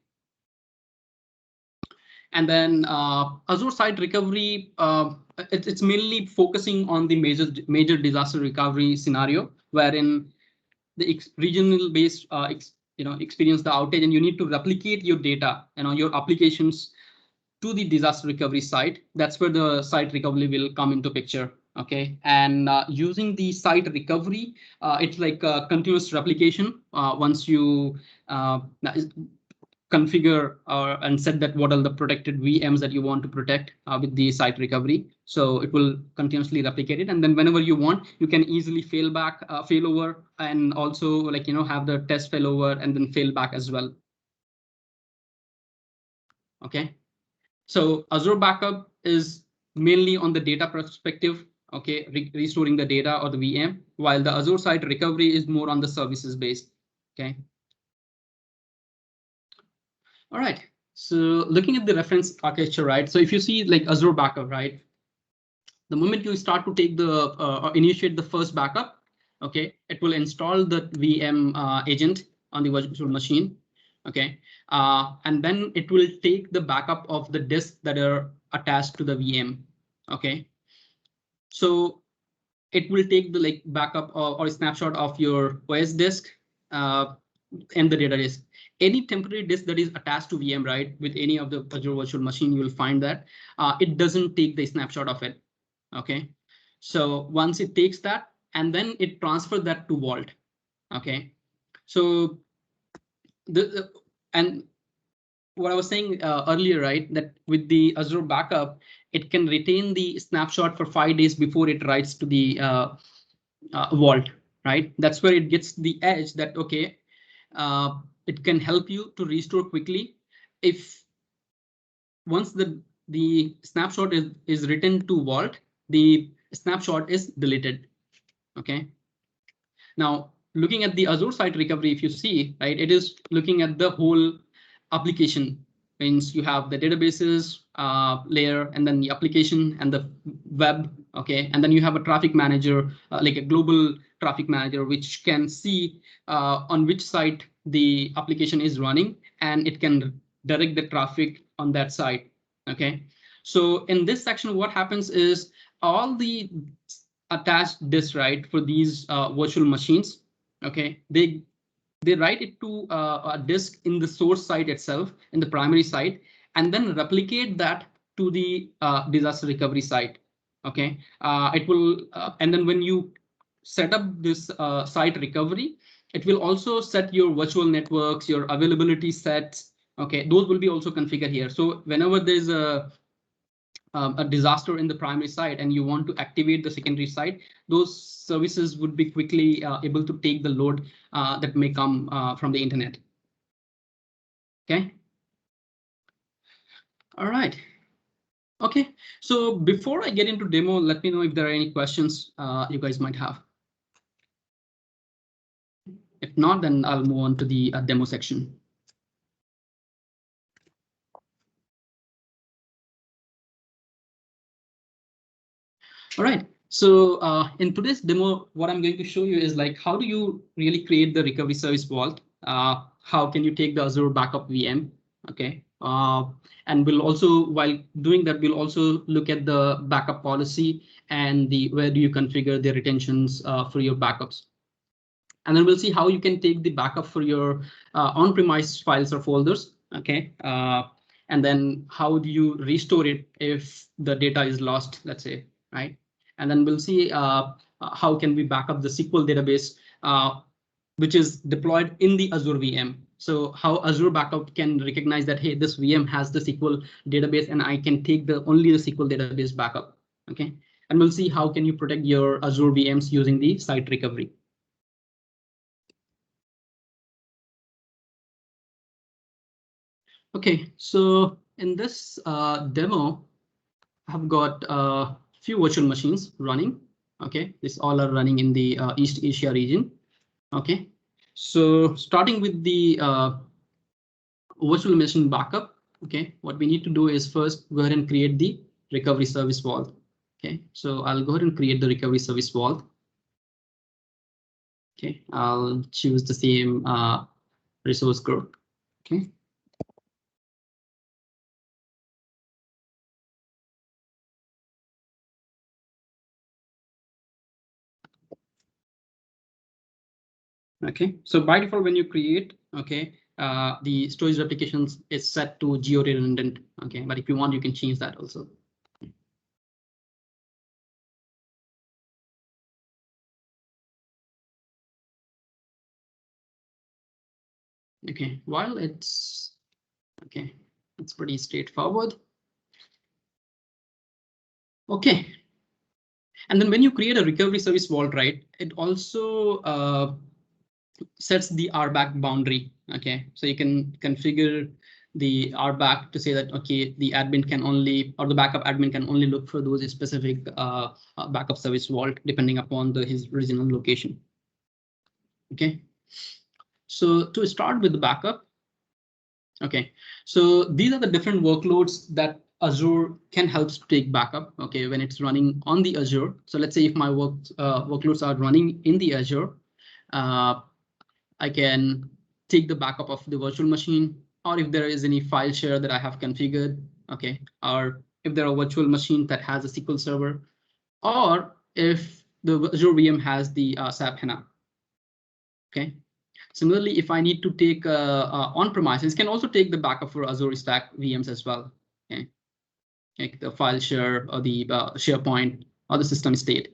And then Azure Site Recovery, it's mainly focusing on the major disaster recovery scenario, wherein the regional based experience the outage, and you need to replicate your data, your applications to the disaster recovery site. That's where the site recovery will come into picture. Okay, and using the site recovery, it's like a continuous replication. Once you configure and set that what are the protected VMs that you want to protect with the site recovery. So it will continuously replicate it. And then whenever you want, you can easily fail over, and also have the test fail over and then fail back as well. Okay. So Azure Backup is mainly on the data perspective, okay, restoring the data or the VM, while the Azure Site Recovery is more on the services based. Okay. All right. So looking at the reference architecture, right? So if you see like Azure Backup, right? The moment you start to take the or initiate the first backup, okay, it will install the VM agent on the virtual machine. Okay, and then it will take the backup of the disks that are attached to the VM. Okay, so it will take the backup or a snapshot of your OS disk and the data disk. Any temporary disk that is attached to VM, right, with any of the Azure virtual machine, you will find that it doesn't take the snapshot of it. Okay, so once it takes that and then it transfers that to Vault. Okay, so and what I was saying earlier, right, that with the Azure backup, it can retain the snapshot for 5 days before it writes to the Vault, right? That's where it gets the edge that, okay, it can help you to restore quickly if once the snapshot is written to Vault, the snapshot is deleted. Okay. Now, looking at the Azure Site Recovery, if you see, right, it is looking at the whole application. Means you have the databases layer, and then the application and the web. Okay, and then you have a traffic manager, like a global traffic manager, which can see on which site the application is running, and it can direct the traffic on that site. Okay, so in this section, what happens is all the attached disk, right, for these virtual machines. Okay, they write it to a disk in the source site itself, in the primary site, and then replicate that to the disaster recovery site. Okay, it will, and then when you set up this site recovery, it will also set your virtual networks, your availability sets. Okay, those will be also configured here. So whenever there's a disaster in the primary site and you want to activate the secondary site, those services would be quickly able to take the load that may come from the internet. Okay. All right. Okay. So before I get into demo, let me know if there are any questions you guys might have. If not, then I'll move on to the demo section. All right. So in today's demo, what I'm going to show you is like, how do you really create the recovery service vault? How can you take the Azure backup VM? Okay. And we'll also, while doing that, we'll also look at the backup policy and where do you configure the retentions for your backups. And then we'll see how you can take the backup for your on-premise files or folders. Okay. And then how do you restore it if the data is lost, let's say, right? And then we'll see how can we back up the SQL database, which is deployed in the Azure VM. So how Azure Backup can recognize that, hey, this VM has the SQL database and I can take only the SQL database backup. Okay, and we'll see how can you protect your Azure VMs using the site recovery. Okay, so in this demo, I've got a few virtual machines running. Okay, these all are running in the East Asia region. Okay, so starting with the virtual machine backup. Okay, what we need to do is first go ahead and create the recovery service vault. Okay, so I'll go ahead and create the recovery service vault. Okay, I'll choose the same resource group. Okay. Okay, so by default, when you create, okay, the storage replications is set to geo redundant. Okay, but if you want, you can change that also. Okay, while it's okay, it's pretty straightforward. Okay, and then when you create a recovery service vault, right, it also sets the RBAC boundary. Okay, so you can configure the RBAC to say that, okay, the admin can only, or the backup admin can only look for those specific backup service vault depending upon his original location. Okay, so to start with the backup. Okay, so these are the different workloads that Azure can help to take backup. Okay, when it's running on the Azure. So let's say if my workloads are running in the Azure, I can take the backup of the virtual machine, or if there is any file share that I have configured. Okay, or if there are virtual machine that has a SQL server, or if the Azure VM has the SAP HANA. Okay. Similarly, if I need to take on-premises, can also take the backup for Azure Stack VMs as well. Okay, like the file share or the SharePoint or the system state.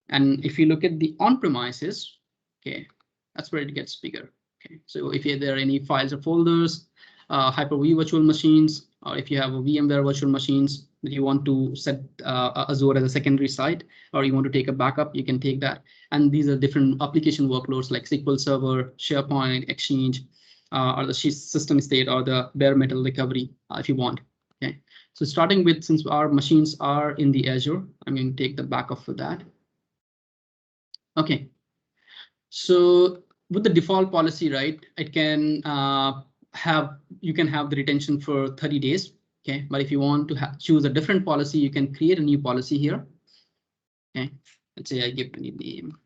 And if you look at the on-premises, okay, that's where it gets bigger. Okay, so if there are any files or folders, Hyper-V virtual machines, or if you have a VMware virtual machines that you want to set Azure as a secondary site, or you want to take a backup, you can take that. And these are different application workloads like SQL Server, SharePoint, Exchange, or the system state, or the bare metal recovery if you want. Okay, so starting with, since our machines are in the Azure, I'm going to take the backup for that. Okay, so with the default policy, right, it can you can have the retention for 30 days. Okay, but if you want to choose a different policy, you can create a new policy here. Okay, let's say I give any name.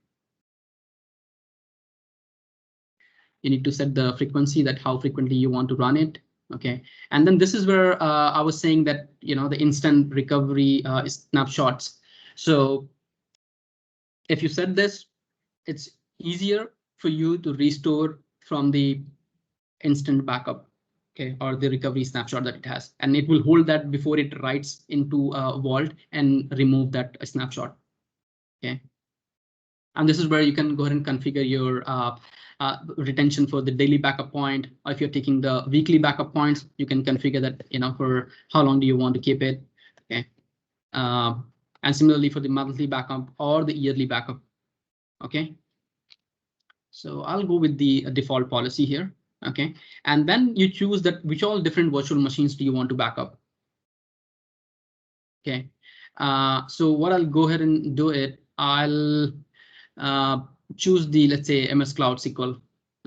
You need to set the frequency, that how frequently you want to run it. Okay, and then this is where I was saying that, you know, the instant recovery snapshots. So if you set this, it's easier for you to restore from the instant backup, okay, or the recovery snapshot that it has, and it will hold that before it writes into a vault and remove that snapshot. Okay, and this is where you can go ahead and configure your retention for the daily backup point, or if you're taking the weekly backup points, you can configure that, you know, for how long do you want to keep it. Okay, and similarly for the monthly backup or the yearly backup. Okay, so I'll go with the default policy here. Okay, and then you choose that which all different virtual machines do you want to back up. Okay, so what I'll go ahead and do it, I'll choose the, let's say, MS Cloud SQL.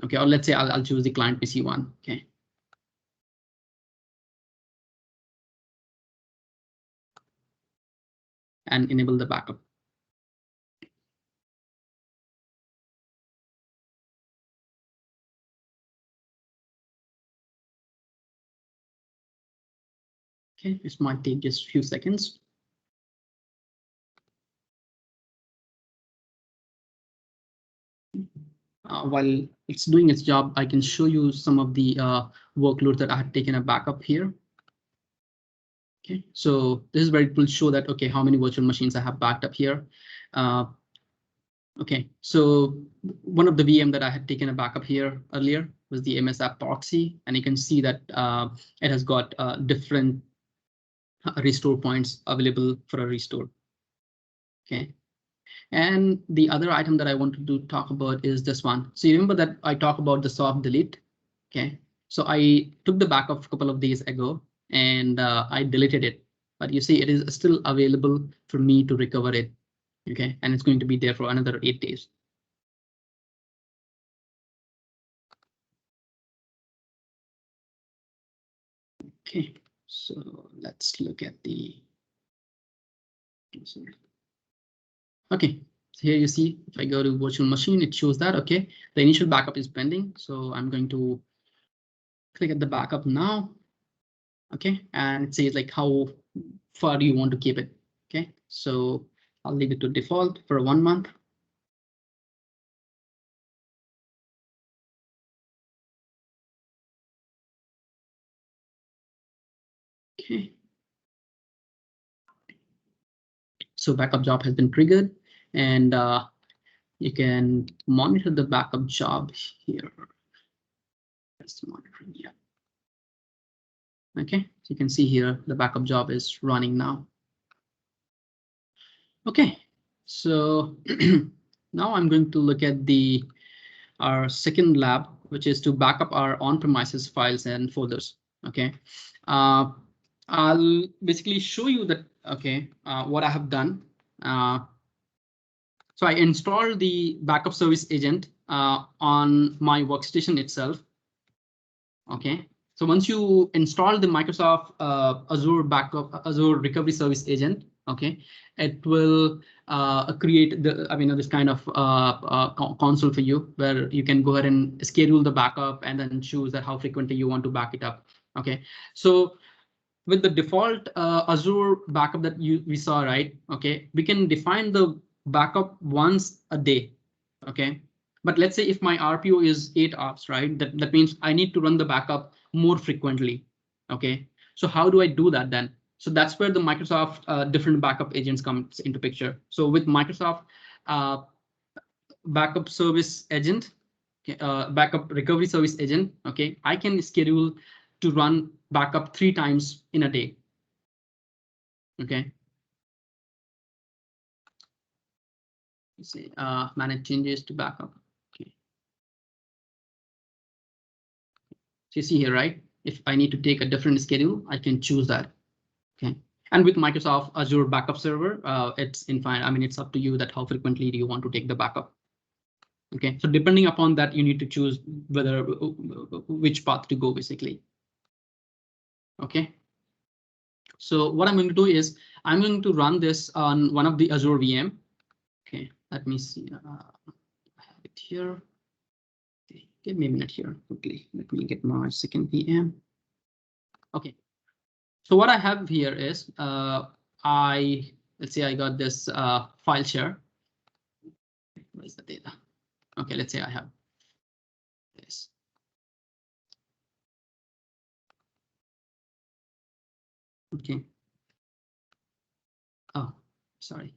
Okay, or let's say I'll choose the client PC one. Okay. And enable the backup. Okay, this might take just a few seconds. While it's doing its job, I can show you some of the workloads that I had taken a backup here. Okay, so this is where it will show that, okay, how many virtual machines I have backed up here. Okay, so one of the VM that I had taken a backup here earlier was the MS App Proxy, and you can see that it has got different restore points available for a restore. Okay, and the other item that I wanted to talk about is this one. So you remember that I talked about the soft delete. Okay, so I took the backup a couple of days ago and I deleted it, but you see it is still available for me to recover it. Okay, and it's going to be there for another 8 days. Okay, so let's look at the. Okay, so here you see, if I go to virtual machine, it shows that, okay, the initial backup is pending. So I'm going to click at the backup now. Okay, and it says like how far do you want to keep it. Okay, so I'll leave it to default for 1 month. Okay. So backup job has been triggered, and you can monitor the backup job here. That's monitoring, yeah. Okay, so you can see here the backup job is running now. Okay, so now I'm going to look at our second lab, which is to back up our on-premises files and folders. Okay, I'll basically show you that. Okay, what I have done. So I installed the backup service agent on my workstation itself. Okay, so once you install the Microsoft Azure Recovery Service Agent, okay, it will create this kind of console for you where you can go ahead and schedule the backup and then choose that how frequently you want to back it up. Okay, so with the default Azure backup that we saw, right? Okay, we can define the backup once a day. Okay, but let's say if my RPO is 8 hours, right? That means I need to run the backup more frequently. Okay, so how do I do that then? So that's where the Microsoft different backup agents comes into picture. So with Microsoft backup service agent, backup recovery service agent, okay, I can schedule to run backup 3 times in a day. Okay. Let's see, manage changes to backup. Okay. So you see here, right? If I need to take a different schedule, I can choose that. Okay. And with Microsoft Azure Backup Server, it's infinite. I mean, it's up to you that how frequently do you want to take the backup. Okay. So depending upon that, you need to choose which path to go, basically. Okay. So what I'm going to do is I'm going to run this on one of the Azure VM. Okay. Let me see. I have it here. Okay, give me a minute here quickly. Let me get my second VM. Okay, so what I have here is let's say I got this file share. Where's the data? Okay, let's say I have this. Okay. Oh, sorry,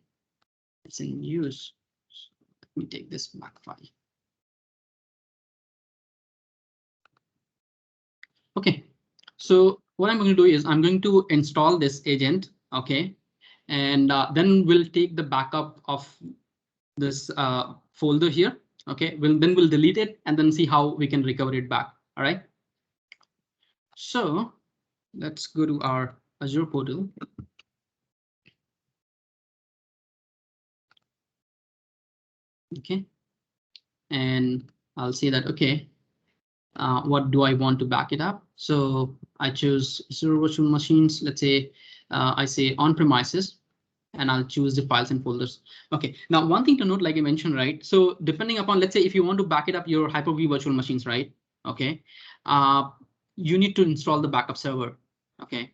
it's in use. So let me take this back file. Okay, so what I'm going to do is I'm going to install this agent. Okay, and then we'll take the backup of this folder here. Okay, we'll delete it and then see how we can recover it back. All right. So let's go to our Azure portal. Okay, and I'll say that, okay, what do I want to back it up? So I choose Azure virtual machines. Let's say I say on premises, and I'll choose the files and folders. Okay, now one thing to note, like I mentioned, right? So depending upon, let's say if you want to back it up your Hyper-V virtual machines, right? Okay, you need to install the backup server. Okay,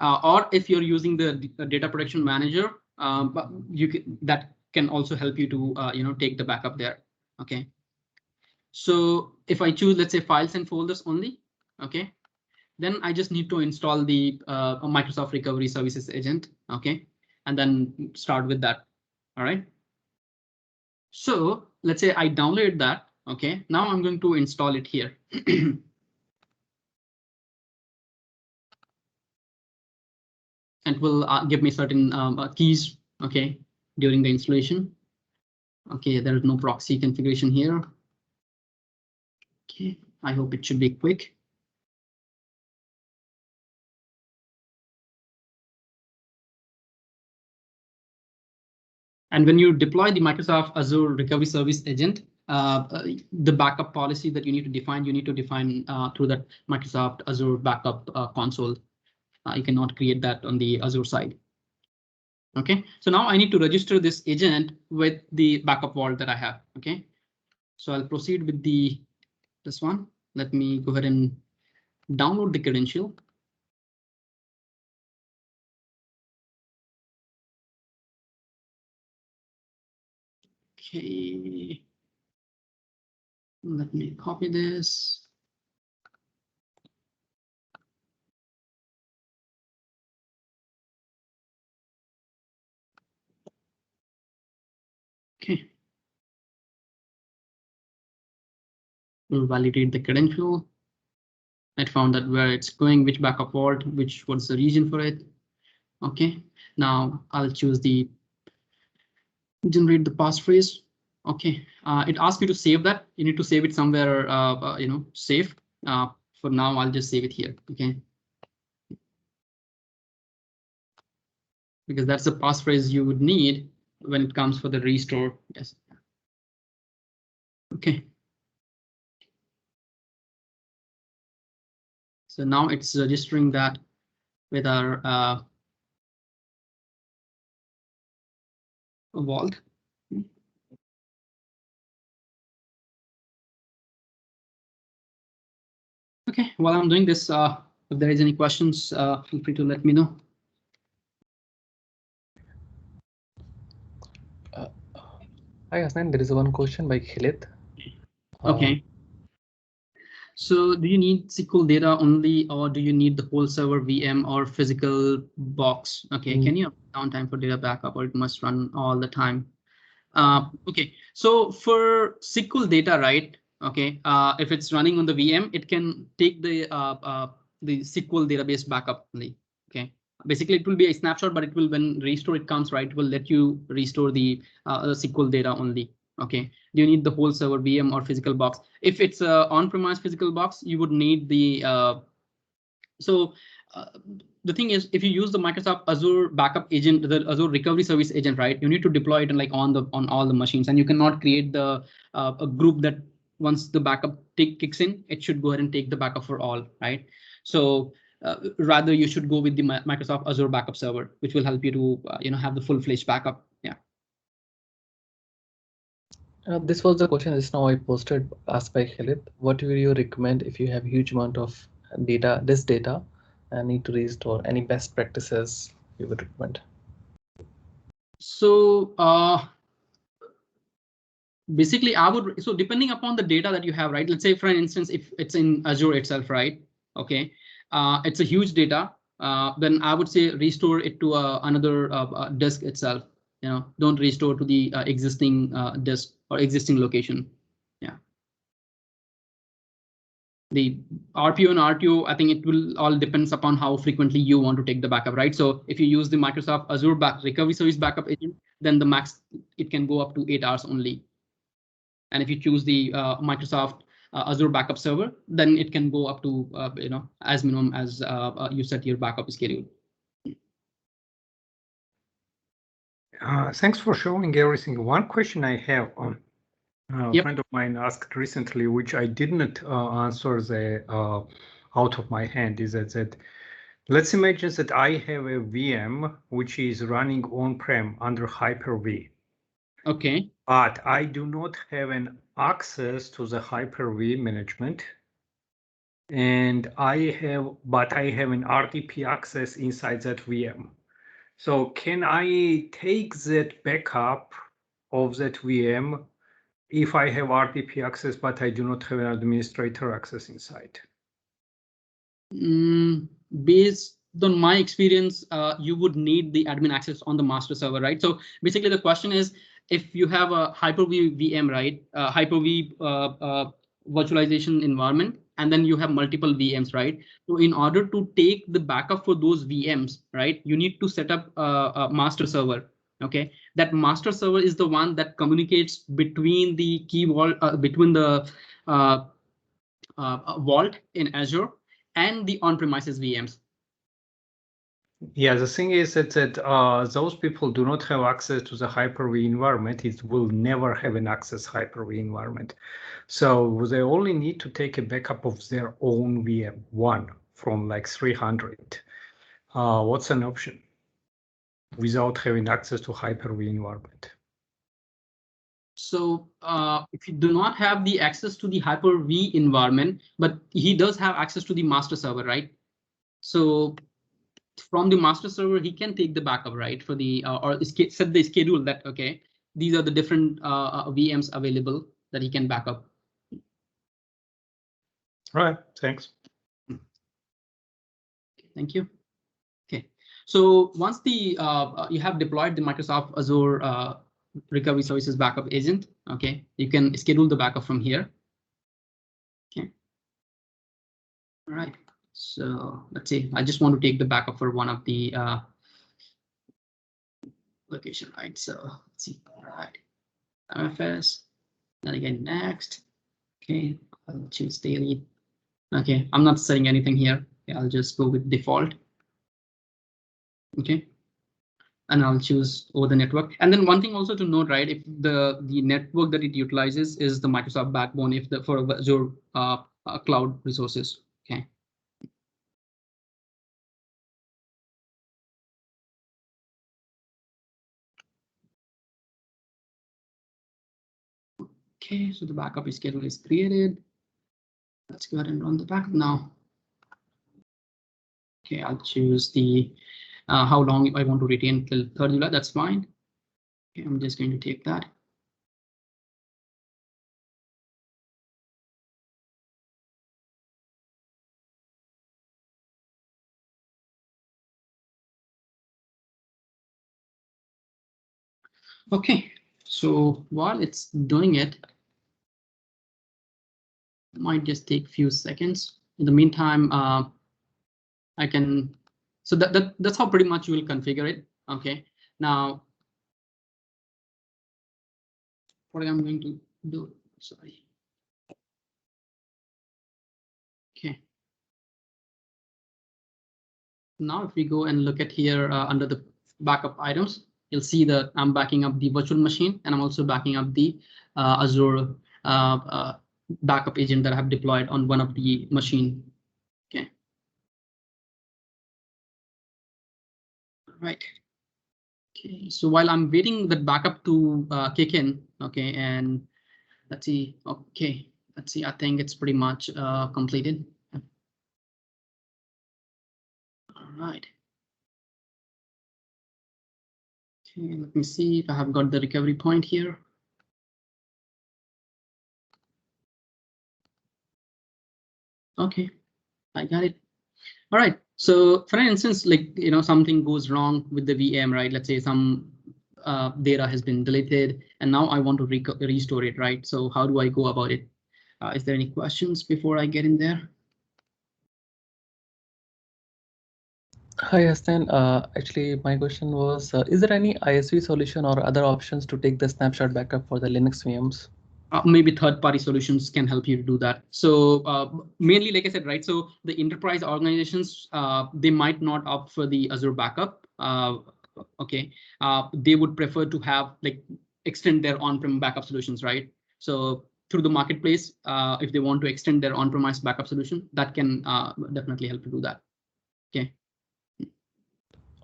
or if you're using the data protection manager, but that can also help you to take the backup there. Okay, so if I choose, let's say, files and folders only, okay, then I just need to install the Microsoft Recovery Services agent. Okay, and then start with that. All right. So let's say I download that. Okay, now I'm going to install it here. And will give me certain keys. Okay, during the installation. Okay, there is no proxy configuration here. Okay, I hope it should be quick. And when you deploy the Microsoft Azure Recovery Service Agent, the backup policy that you need to define through that Microsoft Azure Backup console. You cannot create that on the Azure side. Okay, so now I need to register this agent with the backup vault that I have. Okay, so I'll proceed with this one. Let me go ahead and download the credential. Okay, let me copy this. We'll validate the credential. It found that where it's going, which backup vault, what's the region for it. Okay, now I'll choose the generate the passphrase. Okay, it asks me to save that. You need to save it somewhere, safe. For now, I'll just save it here. Okay, because that's the passphrase you would need when it comes for the restore. Yes. Okay. So now it's registering that with our vault. Okay, while I'm doing this, if there is any questions, feel free to let me know. Hi, Hasnan, there is one question by Khalid. Okay. So do you need SQL data only, or do you need the whole server VM or physical box? Okay, can you have downtime for data backup, or it must run all the time? Okay, so for SQL data, right? Okay, if it's running on the VM, it can take the SQL database backup only. Okay, basically it will be a snapshot, but it will, when restore it comes, right, it will let you restore the SQL data only. Okay, do you need the whole server VM or physical box? If it's a on-premise physical box, you would need the the thing is, if you use the Microsoft Azure backup agent, the Azure recovery service agent, right, you need to deploy it on all the machines, and you cannot create the a group that once the backup kicks in, it should go ahead and take the backup for all, right? So rather you should go with the Microsoft Azure backup server, which will help you to have the full-fledged backup. Yeah. This was the question just now I posted, asked by Khalid. What will you recommend if you have huge amount of data, this data, and need to restore? Any best practices you would recommend? So basically, I would, so depending upon the data that you have, right? Let's say, for instance, if it's in Azure itself, right? Okay, it's a huge data. Then I would say restore it to another disk itself. Don't restore to the existing disk or existing location. Yeah. The RPO and RTO, I think it will all depends upon how frequently you want to take the backup, right? So if you use the Microsoft Azure recovery service backup agent, then the max it can go up to 8 hours only. And if you choose the Microsoft Azure backup server, then it can go up to as minimum as you set your backup schedule. Thanks for showing everything. One question I have on a friend of mine asked recently, which I didn't answer out of my hand, is that let's imagine that I have a VM which is running on-prem under Hyper-V. Okay. But I do not have an access to the Hyper-V management. And I have an RDP access inside that VM. So can I take that backup of that VM if I have RDP access, but I do not have an administrator access inside? Based on my experience, you would need the admin access on the master server, right? So basically the question is, if you have a Hyper-V VM, right? Hyper-V virtualization environment, and then you have multiple VMs, right? So in order to take the backup for those VMs, right, you need to set up a master server. Okay, that master server is the one that communicates between the key vault, between the vault in Azure and the on-premises VMs. Yeah, the thing is that those people do not have access to the Hyper-V environment. It will never have an access Hyper-V environment. So they only need to take a backup of their own VM, one from like 300. What's an option without having access to Hyper-V environment? So if you do not have the access to the Hyper-V environment, but he does have access to the master server, right? So from the master server, he can take the backup, right? For the or set the schedule that, okay, these are the different VMs available that he can back up. All right, thanks. Thank you. Okay, so once the you have deployed the Microsoft Azure recovery services backup agent, okay, you can schedule the backup from here. All right. So let's see. I just want to take the backup for one of the location, right? So let's see. All right. MFS. Then again, next. Okay. I'll choose daily. Okay. I'm not setting anything here. Okay, I'll just go with default. Okay. And I'll choose over the network. And then one thing also to note, right? If the network that it utilizes is the Microsoft backbone, if the for Azure cloud resources. Okay. Okay, so the backup schedule is created. Let's go ahead and run the backup now. Okay, I'll choose the how long I want to retain till 3rd July. That's fine. Okay, I'm just going to take that. Okay, so while it's doing it, might just take a few seconds. In the meantime, I can. So that's how pretty much you will configure it. Okay, now what I'm going to do. Sorry. Okay. Now, if we go and look at here under the backup items, you'll see that I'm backing up the virtual machine and I'm also backing up the Azure backup agent that I have deployed on one of the machine. Okay. Right. Okay. So while I'm waiting that backup to kick in, okay, and let's see. Okay, let's see. I think it's pretty much completed. All right. Okay, let me see if I have got the recovery point here. Okay, I got it. All right. So for instance, like, something goes wrong with the VM, right? Let's say some data has been deleted and now I want to restore it, right? So how do I go about it? Is there any questions before I get in there? Hi, Hassan. Actually, my question was, is there any ISV solution or other options to take the snapshot backup for the Linux VMs? Maybe third-party solutions can help you to do that. So mainly, like I said, right? So the enterprise organizations, they might not opt for the Azure backup. Okay, they would prefer to have extend their on-prem backup solutions, right? So through the marketplace, if they want to extend their on-premise backup solution, that can definitely help to do that. Okay.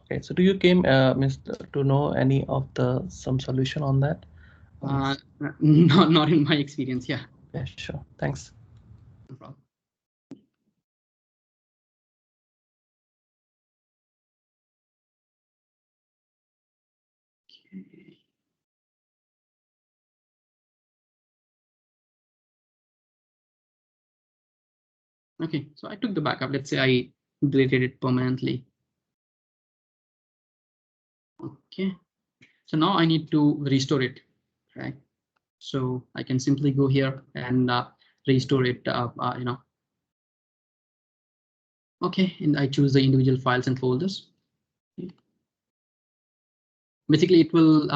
Okay, so do you came to know any of some solution on that? Not in my experience. Yeah. Yeah, sure. Thanks. No problem. Okay. Okay, so I took the backup. Let's say I deleted it permanently. Okay, so now I need to restore it, right? So I can simply go here and restore it, Okay, and I choose the individual files and folders. Okay. Basically, it will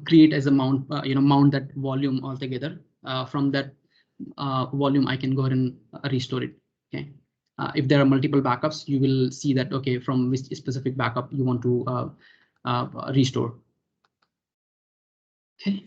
create as a mount, mount that volume altogether. From that volume, I can go ahead and restore it. Okay. If there are multiple backups, you will see that, okay, from which specific backup you want to restore. Okay.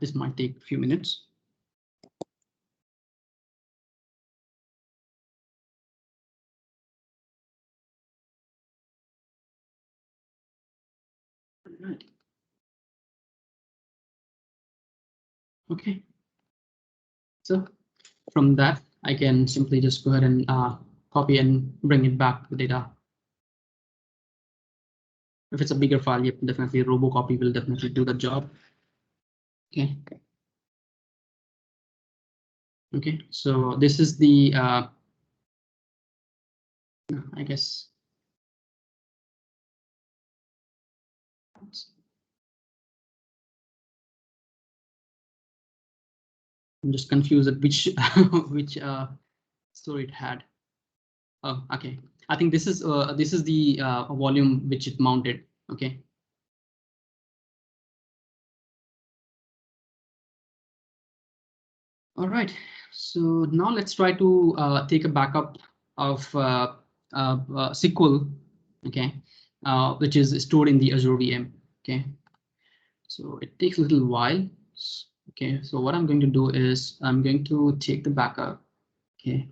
This might take a few minutes. Right. Okay. So from that, I can simply just go ahead and copy and bring it back to the data. If it's a bigger file, yep, definitely robocopy will definitely do the job. Okay. Okay, so this is the I guess. I'm just confused at which which story it had. Oh, okay. I think this is the volume which it mounted. Okay. All right. So now let's try to take a backup of SQL. Okay, which is stored in the Azure VM. Okay. So it takes a little while. Okay. So what I'm going to do is I'm going to take the backup. Okay.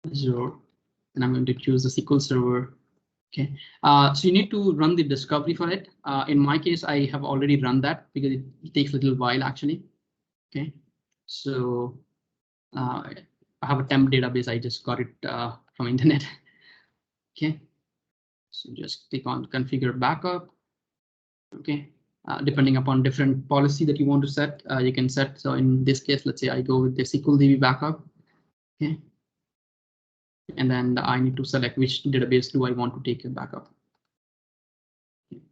Azure, and I'm going to choose the SQL Server. Okay, so you need to run the discovery for it. In my case, I have already run that because it takes a little while actually. Okay, so I have a temp database. I just got it from internet. Okay, so just click on configure backup. Okay, depending upon different policy that you want to set, you can set. So in this case, let's say I go with the SQL DB backup. Okay. And then I need to select which database do I want to take a backup.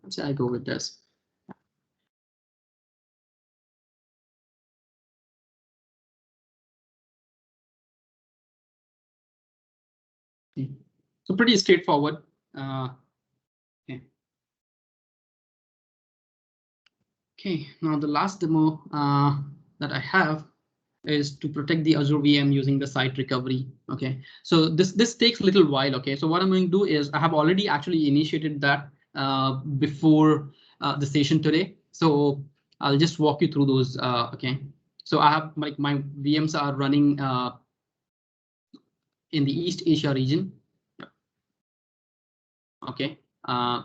Let's say I go with this. Okay. So pretty straightforward. Okay. Okay, now the last demo that I have is to protect the Azure VM using the site recovery. Okay, so this takes a little while. Okay, so what I'm going to do is I have already actually initiated that before the session today. So I'll just walk you through those. Okay, so I have my VMs are running in the East Asia region. Okay,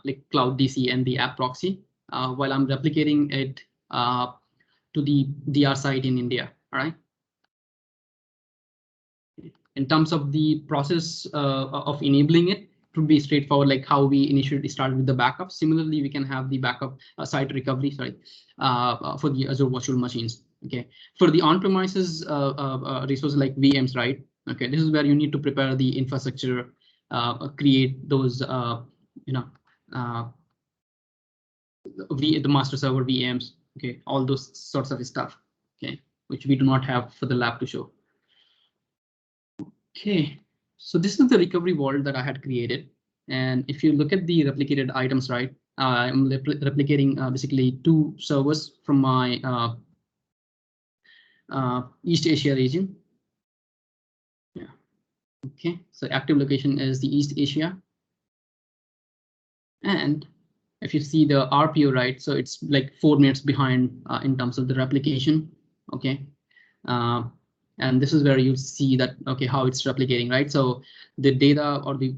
like Cloud DC and the app proxy, while I'm replicating it to the DR site in India. All right. In terms of the process of enabling it, it would be straightforward, like how we initially started with the backup. Similarly, we can have the backup site recovery, sorry, for the Azure virtual machines. Okay, for the on-premises resources like VMs, right? Okay, this is where you need to prepare the infrastructure, create those, you know, the master server VMs. Okay, all those sorts of stuff. Okay, which we do not have for the lab to show. Okay, so this is the recovery vault that I had created. And if you look at the replicated items, right, I'm replicating basically 2 servers from my East Asia region. Yeah. Okay, so active location is the East Asia. And if you see the RPO, right, so it's like 4 minutes behind in terms of the replication. Okay. And this is where you see that, okay, how it's replicating, right? So the data or the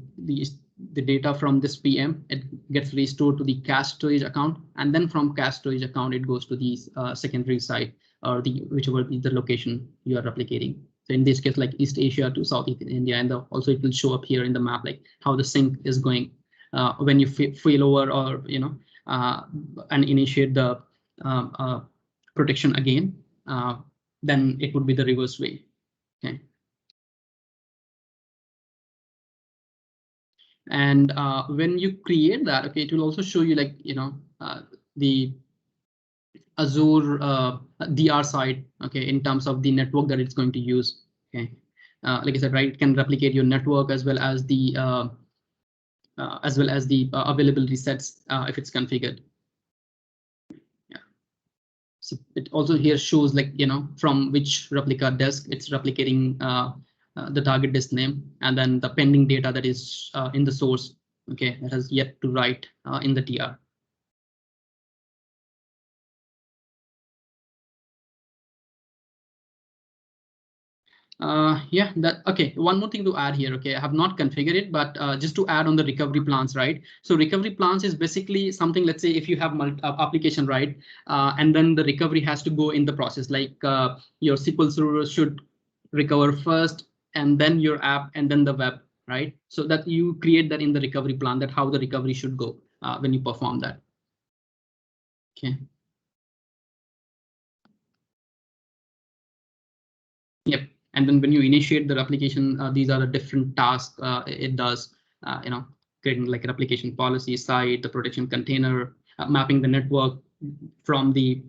data from this PM, it gets restored to the cache storage account, and then from cache storage account, it goes to the secondary site or the whichever the location you are replicating. So in this case, like East Asia to Southeast India, and also it will show up here in the map, like how the sync is going when you fail over or and initiate the protection again. Then it would be the reverse way. Okay. And when you create that, okay, it will also show you, like, the Azure DR side, okay, in terms of the network that it's going to use. Okay, like I said, right, it can replicate your network as well as the availability sets if it's configured. So it also here shows, like, from which replica disk it's replicating the target disk name, and then the pending data that is in the source, okay, that has yet to write in the TR. Yeah, that okay. One more thing to add here. Okay, I have not configured it, but just to add on the recovery plans, right? So recovery plans is basically something. Let's say if you have application, right, and then the recovery has to go in the process. Like your SQL server should recover first, and then your app, and then the web, right? So that you create that in the recovery plan. That how the recovery should go when you perform that. Okay. Yep. And then when you initiate the application, these are the different tasks it does. Creating like an application policy side, the protection container, mapping the network from the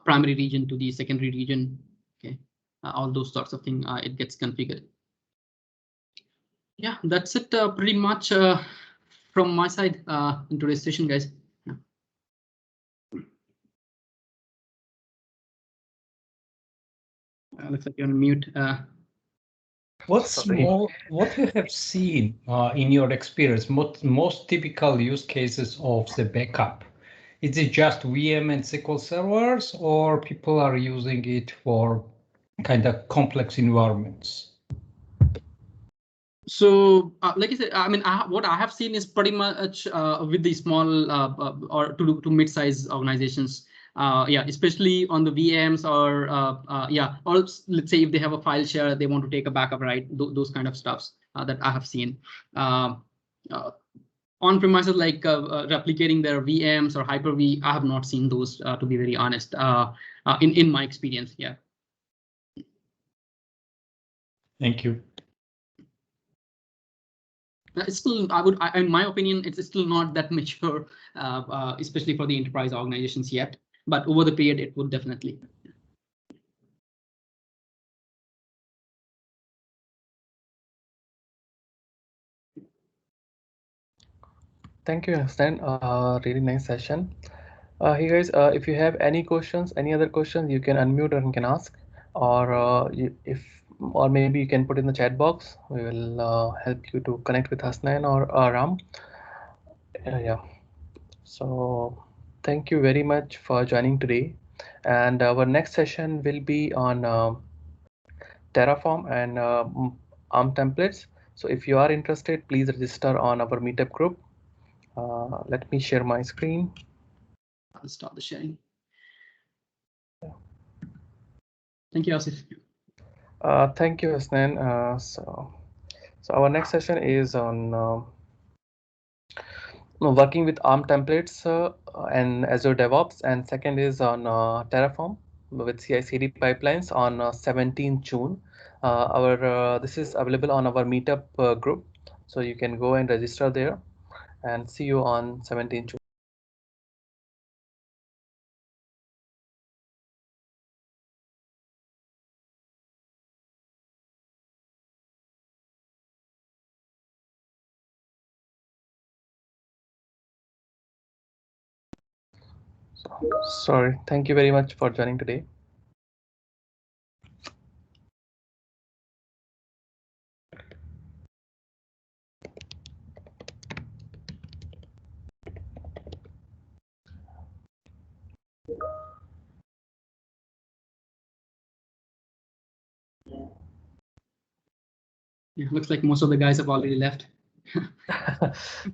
primary region to the secondary region. Okay, all those sorts of things. It gets configured. Yeah, that's it pretty much from my side in today's session, guys. Looks like you're on mute. What you have seen in your experience, most typical use cases of the backup? Is it just VM and SQL servers, or people are using it for kind of complex environments? So, like I said, I mean, what I have seen is pretty much with the small or to mid-size organizations. Yeah, especially on the VMs or yeah, or let's say if they have a file share, they want to take a backup, right? Those kind of stuffs that I have seen. On premises, like replicating their VMs or Hyper-V, I have not seen those, to be very honest, in my experience. Yeah. Thank you. It's still, in my opinion, it's still not that mature, especially for the enterprise organizations yet. But over the period, it would definitely. Thank you, Hassan. Really nice session. Hey guys, if you have any questions, any other questions, you can unmute and can ask, or or maybe you can put in the chat box. We will help you to connect with Hassan or Ram. Yeah. So thank you very much for joining today, and our next session will be on Terraform and ARM templates. So if you are interested, please register on our meetup group. Let me share my screen. I'll start the sharing. Thank you, Asif. Thank you, Hasnan. So our next session is on working with ARM templates and Azure DevOps, and second is on Terraform with CI/CD pipelines on 17 June. This is available on our meetup group, so you can go and register there, and see you on 17 June. Sorry, thank you very much for joining today. Yeah, looks like most of the guys have already left.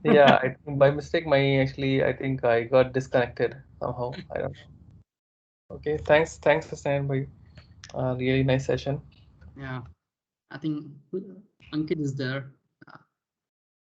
Yeah, I think by mistake, I think I got disconnected somehow. I don't know. Okay, thanks, Hassan. Bye. Really nice session. Yeah, I think Ankit is there.